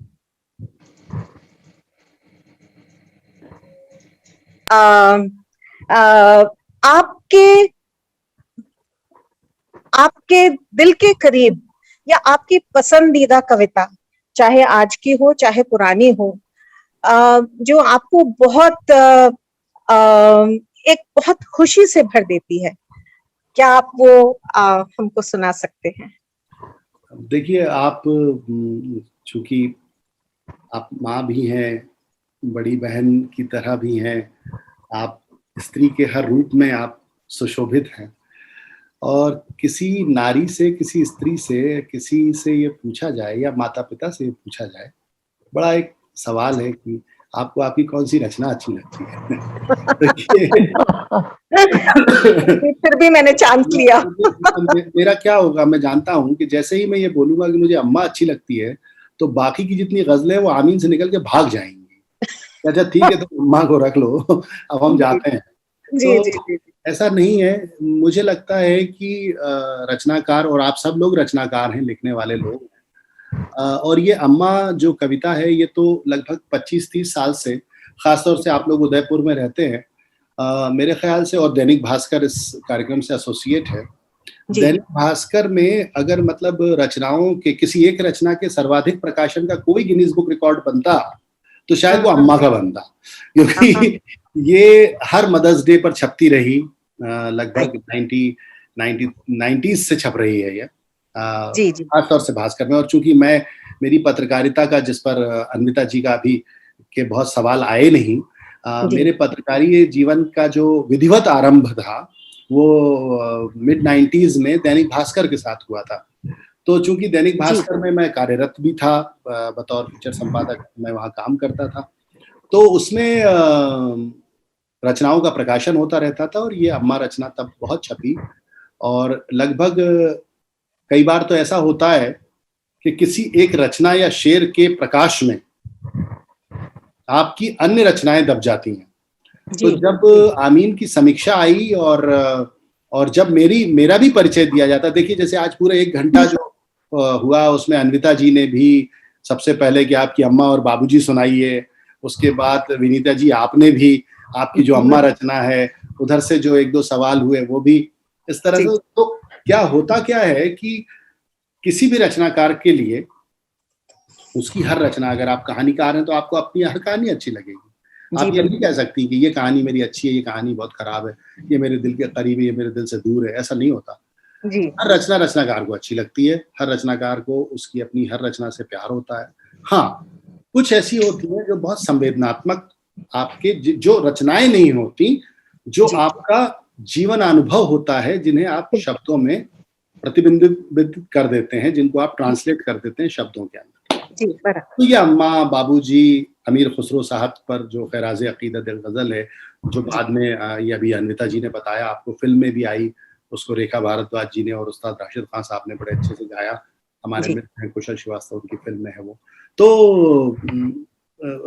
आपके दिल के करीब या आपकी पसंदीदा कविता, चाहे आज की हो चाहे पुरानी हो, जो आपको बहुत एक बहुत खुशी से भर देती है, क्या आप वो हमको सुना सकते हैं? देखिए, आप चूंकि आप माँ भी हैं, बड़ी बहन की तरह भी हैं, आप स्त्री के हर रूप में आप सुशोभित हैं, और किसी नारी से, किसी स्त्री से, किसी से ये पूछा जाए या माता पिता से ये पूछा जाए, बड़ा एक सवाल है कि आपको आपकी कौन सी रचना अच्छी लगती है। फिर भी मैंने चांस लिया। मेरा क्या होगा, मैं जानता हूं कि जैसे ही मैं ये बोलूंगा कि मुझे अम्मा अच्छी लगती है, तो बाकी की जितनी गजलें वो आमीन से निकल के भाग जाएंगी। अच्छा ठीक है, तो अम्मा को रख लो, अब हम जाते हैं। जी, जी, जी। ऐसा नहीं है। मुझे लगता है कि रचनाकार, और आप सब लोग रचनाकार हैं, लिखने वाले लोग, और ये अम्मा जो कविता है, ये तो लगभग 25-30 साल से, खासतौर से आप लोग उदयपुर में रहते हैं, मेरे ख्याल से, और दैनिक भास्कर इस कार्यक्रम से एसोसिएट है। दैनिक भास्कर में अगर मतलब रचनाओं के किसी एक रचना के सर्वाधिक प्रकाशन का कोई गिनीज बुक रिकॉर्ड बनता, तो शायद वो अम्मा का बनता, क्योंकि ये हर मदर्स डे पर छपती रही, लगभग 90s से छप रही है ये, खासतौर से भास्कर में। और चूंकि मेरी पत्रकारिता का, जिस पर अन्विता जी का अभी के बहुत सवाल आए नहीं, मेरे पत्रकारी जीवन का जो विधिवत आरंभ था, वो मिड 90s में दैनिक भास्कर के साथ हुआ था। तो चूंकि दैनिक भास्कर में मैं कार्यरत भी था, बतौर फीचर संपादक मैं वहाँ काम करता था, तो उसमें रचनाओं का प्रकाशन होता रहता था, और ये अम्मा रचना तब बहुत छपी। और लगभग कई बार तो ऐसा होता है कि किसी एक रचना या शेर के प्रकाश में आपकी अन्य रचनाएं दब जाती हैं। तो जब आमीन की समीक्षा आई और और जब मेरा भी परिचय दिया जाता, देखिए जैसे आज पूरा 1 घंटा जो हुआ उसमें अन्विता जी ने भी सबसे पहले कि आपकी अम्मा और बाबूजी सुनाइए, उसके बाद विनीता जी आपने भी आपकी जो अम्मा रचना है, उधर से जो 1-2 सवाल हुए वो भी इस तरह से। तो क्या होता क्या है कि किसी भी रचनाकार के लिए उसकी हर रचना, अगर आप कहानीकार हैं तो आपको अपनी हर कहानी अच्छी लगेगी। आप ये नहीं कह सकती कि ये कहानी मेरी अच्छी है, ये कहानी बहुत खराब है, ये मेरे दिल के करीब है, ये मेरे दिल से दूर है, ऐसा नहीं होता। जी। हर रचना रचनाकार को अच्छी लगती है, हर रचनाकार को उसकी अपनी हर रचना से प्यार होता है। हाँ, कुछ ऐसी होती है जो बहुत संवेदनात्मक, आपके जो रचनाएं नहीं होती, जो आपका जीवन अनुभव होता है, जिन्हें आप शब्दों में प्रतिबिंबित कर देते हैं, जिनको आप ट्रांसलेट कर देते हैं शब्दों के अंदर। जी, तो ये अम्मा, बाबूजी, अमीर खुसरो साहब पर जो ख़ैराज़े अक़ीदत गज़ल है, जो बाद में ये अभी अन्विता जी ने बताया आपको फिल्म में भी आई, उसको रेखा भारद्वाज जी ने और उस्ताद राशिद खान साहब ने बड़े अच्छे से गाया। हमारे मित्र हैं कुशल श्रीवास्तव, उनकी फिल्म में है वो। तो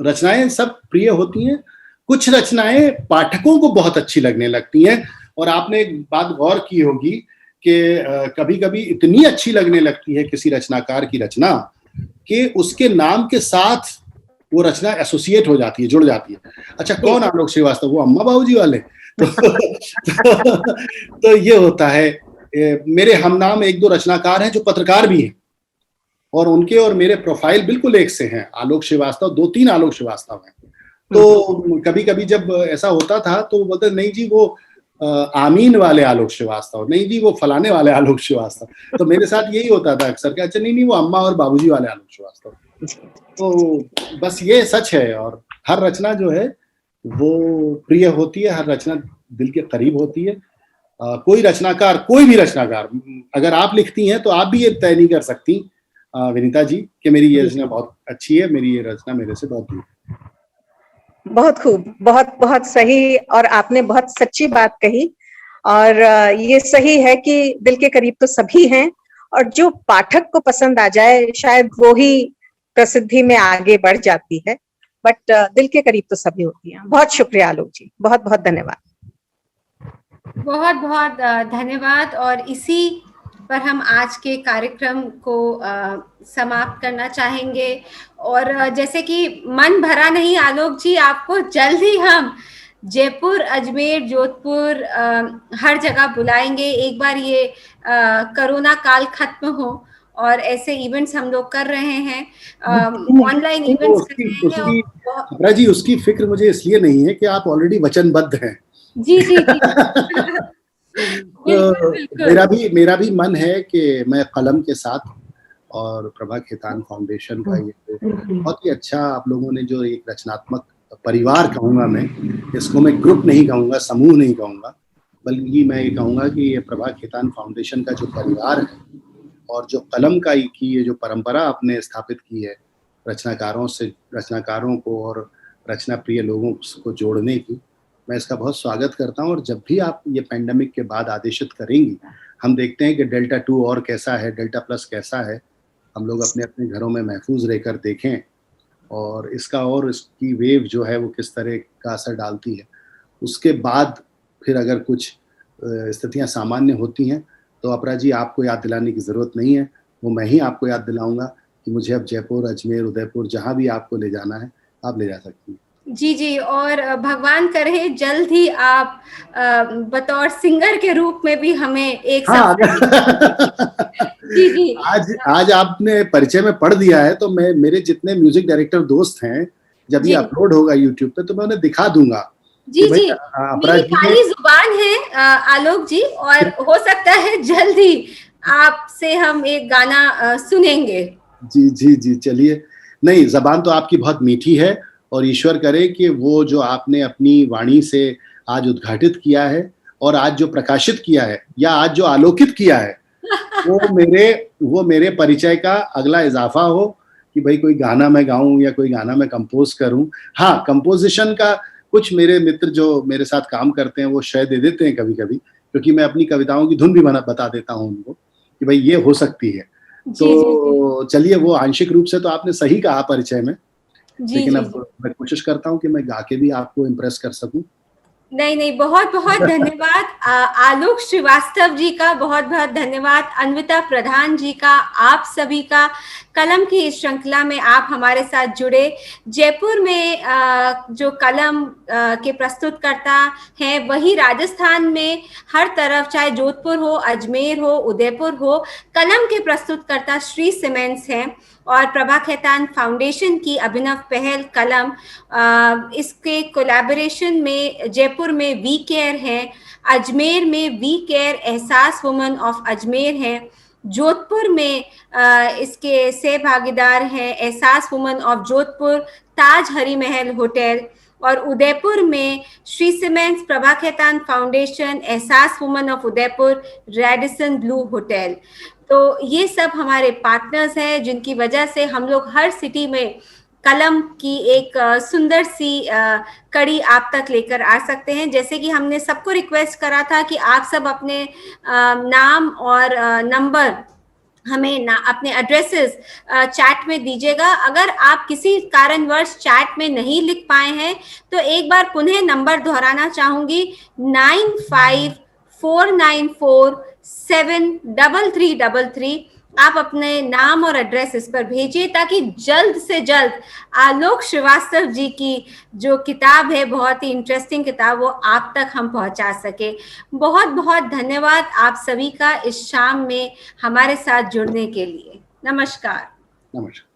रचनाएं सब प्रिय होती हैं, कुछ रचनाएं पाठकों को बहुत अच्छी लगने लगती हैं। और आपने एक बात गौर की होगी कि कभी-कभी इतनी अच्छी लगने लगती है किसी रचनाकार की रचना कि उसके नाम के साथ वो रचना एसोसिएट हो जाती है, जुड़ जाती है। अच्छा, कौन आलोक श्रीवास्तव? वो अम्मा बाबूजी वाले। तो ये होता है। मेरे हमनाम 1-2 रचनाकार हैं जो पत्रकार भी हैं, और उनके और मेरे प्रोफाइल बिल्कुल एक से हैं। आलोक श्रीवास्तव, 2-3 आलोक श्रीवास्तव हैं। तो कभी-कभी जब ऐसा होता था तो वो बोलते नहीं जी वो आमीन वाले आलोक श्रीवास्तव, नहीं जी वो फलाने वाले आलोक श्रीवास्तव। तो मेरे साथ यही होता था अक्सर कि अच्छा नहीं वो अम्मा और बाबूजी वाले आलोक श्रीवास्तव। तो बस ये सच है। और हर रचना जो है वो प्रिय होती है, हर रचना दिल के करीब होती है। कोई रचनाकार, कोई भी रचनाकार, अगर आप लिखती हैं तो आप भी ये तय नहीं कर सकती विनीता जी कि मेरी ये रचना बहुत अच्छी है, मेरी ये रचना मेरे से बहुत दूर है। बहुत खूब, बहुत बहुत सही, और आपने बहुत सच्ची बात कही। और ये सही है कि दिल के करीब तो सभी हैं, और जो पाठक को पसंद आ जाए शायद वो ही प्रसिद्धि में आगे बढ़ जाती है, बट दिल के करीब तो सभी होती हैं। बहुत शुक्रिया आलोक जी, बहुत बहुत धन्यवाद। बहुत बहुत धन्यवाद। और इसी पर हम आज के कार्यक्रम को समाप्त करना चाहेंगे। और जैसे कि मन भरा नहीं आलोक जी, आपको जल्द ही हम जयपुर, अजमेर, जोधपुर हर जगह बुलाएंगे। एक बार ये कोरोना काल खत्म हो और ऐसे इवेंट्स हम लोग कर रहे हैं, ऑनलाइन इवेंट्स कर रहे हैं। जी उसकी फिक्र मुझे इसलिए नहीं है कि आप ऑलरेडी वचनबद्ध हैं। जी जी जी। तो मेरा भी मन है कि मैं कलम के साथ और प्रभा खेतान फाउंडेशन का ये बहुत ही अच्छा आप लोगों ने जो एक रचनात्मक परिवार कहूँगा मैं, इसको मैं ग्रुप नहीं कहूँगा, समूह नहीं कहूँगा, बल्कि मैं ये कहूँगा कि ये प्रभा खेतान फाउंडेशन का जो परिवार है और जो कलम का की ये जो परंपरा आपने स्थापित की है रचनाकारों को और रचना प्रिय लोगों को जोड़ने की, मैं इसका बहुत स्वागत करता हूँ। और जब भी आप ये पैंडेमिक के बाद आदेशित करेंगी, हम देखते हैं कि डेल्टा 2 और कैसा है, डेल्टा प्लस कैसा है, हम लोग अपने अपने घरों में महफूज रहकर देखें और इसकी वेव जो है वो किस तरह का असर डालती है। उसके बाद फिर अगर कुछ स्थितियाँ सामान्य होती हैं तो अपरा जी आपको याद दिलाने की ज़रूरत नहीं है, वो मैं ही आपको याद दिलाऊंगा कि मुझे अब जयपुर, अजमेर, उदयपुर जहाँ भी आपको ले जाना है आप ले जा सकती हैं। जी जी, और भगवान करे जल्द ही आप बतौर सिंगर के रूप में भी हमें एक जी जी। आज आपने परिचय में पढ़ दिया है तो मेरे जितने म्यूजिक डायरेक्टर दोस्त हैं, जब ये अपलोड होगा यूट्यूब पे तो मैं उन्हें दिखा दूंगा। जी जी, मेरी खाली जुबान है आलोक जी, और हो सकता है जल्द ही आपसे हम एक गाना सुनेंगे। जी जी जी, चलिए। नहीं, जबान तो आपकी बहुत मीठी है और ईश्वर करे कि वो जो आपने अपनी वाणी से आज उद्घाटित किया है और आज जो प्रकाशित किया है या आज जो आलोकित किया है वो मेरे परिचय का अगला इजाफा हो कि भाई कोई गाना मैं गाऊं या कोई गाना मैं कंपोज करूं। हाँ, कंपोजिशन का कुछ मेरे मित्र जो मेरे साथ काम करते हैं वो शय दे देते हैं कभी कभी, क्योंकि मैं अपनी कविताओं की धुन भी बता देता हूँ उनको कि भाई ये हो सकती है। तो चलिए, वो आंशिक रूप से तो आपने सही कहा परिचय में, लेकिन अब मैं कोशिश करता हूँ कि मैं गा के भी आपको इम्प्रेस कर सकूं। नहीं नहीं, बहुत बहुत धन्यवाद आलोक श्रीवास्तव जी का, बहुत बहुत धन्यवाद अन्विता प्रधान जी का, आप सभी का। कलम की इस श्रृंखला में आप हमारे साथ जुड़े। जयपुर में जो कलम के प्रस्तुतकर्ता हैं, वही राजस्थान में हर तरफ, चाहे जोधपुर हो, अजमेर हो, उदयपुर हो, कलम के प्रस्तुतकर्ता श्री सीमेंट्स हैं। और प्रभा खेतान फाउंडेशन की अभिनव पहल कलम, इसके कोलैबोरेशन में जयपुर में वी केयर है, अजमेर में वी केयर एहसास वुमन ऑफ अजमेर है, जोधपुर में इसके सहभागीदार हैं एहसास Woman of Jodhpur, Taj Hari Mahal hotel, और उदयपुर में श्री सीमेंट्स, प्रभा खेतान फाउंडेशन, एहसास Woman of Udaipur, Radisson Blu hotel. तो ये सब हमारे पार्टनर्स हैं जिनकी वजह से हम लोग हर सिटी में कलम की एक सुंदर सी कड़ी आप तक लेकर आ सकते हैं। जैसे कि हमने सबको रिक्वेस्ट करा था कि आप सब अपने नाम और नंबर हमें अपने एड्रेसेस चैट में दीजिएगा। अगर आप किसी कारणवश चैट में नहीं लिख पाए हैं तो एक बार पुनः नंबर दोहराना चाहूंगी, 9549473333। आप अपने नाम और एड्रेस इस पर भेजिए ताकि जल्द से जल्द आलोक श्रीवास्तव जी की जो किताब है, बहुत ही इंटरेस्टिंग किताब, वो आप तक हम पहुंचा सके। बहुत बहुत धन्यवाद आप सभी का इस शाम में हमारे साथ जुड़ने के लिए। नमस्कार। नमस्कार।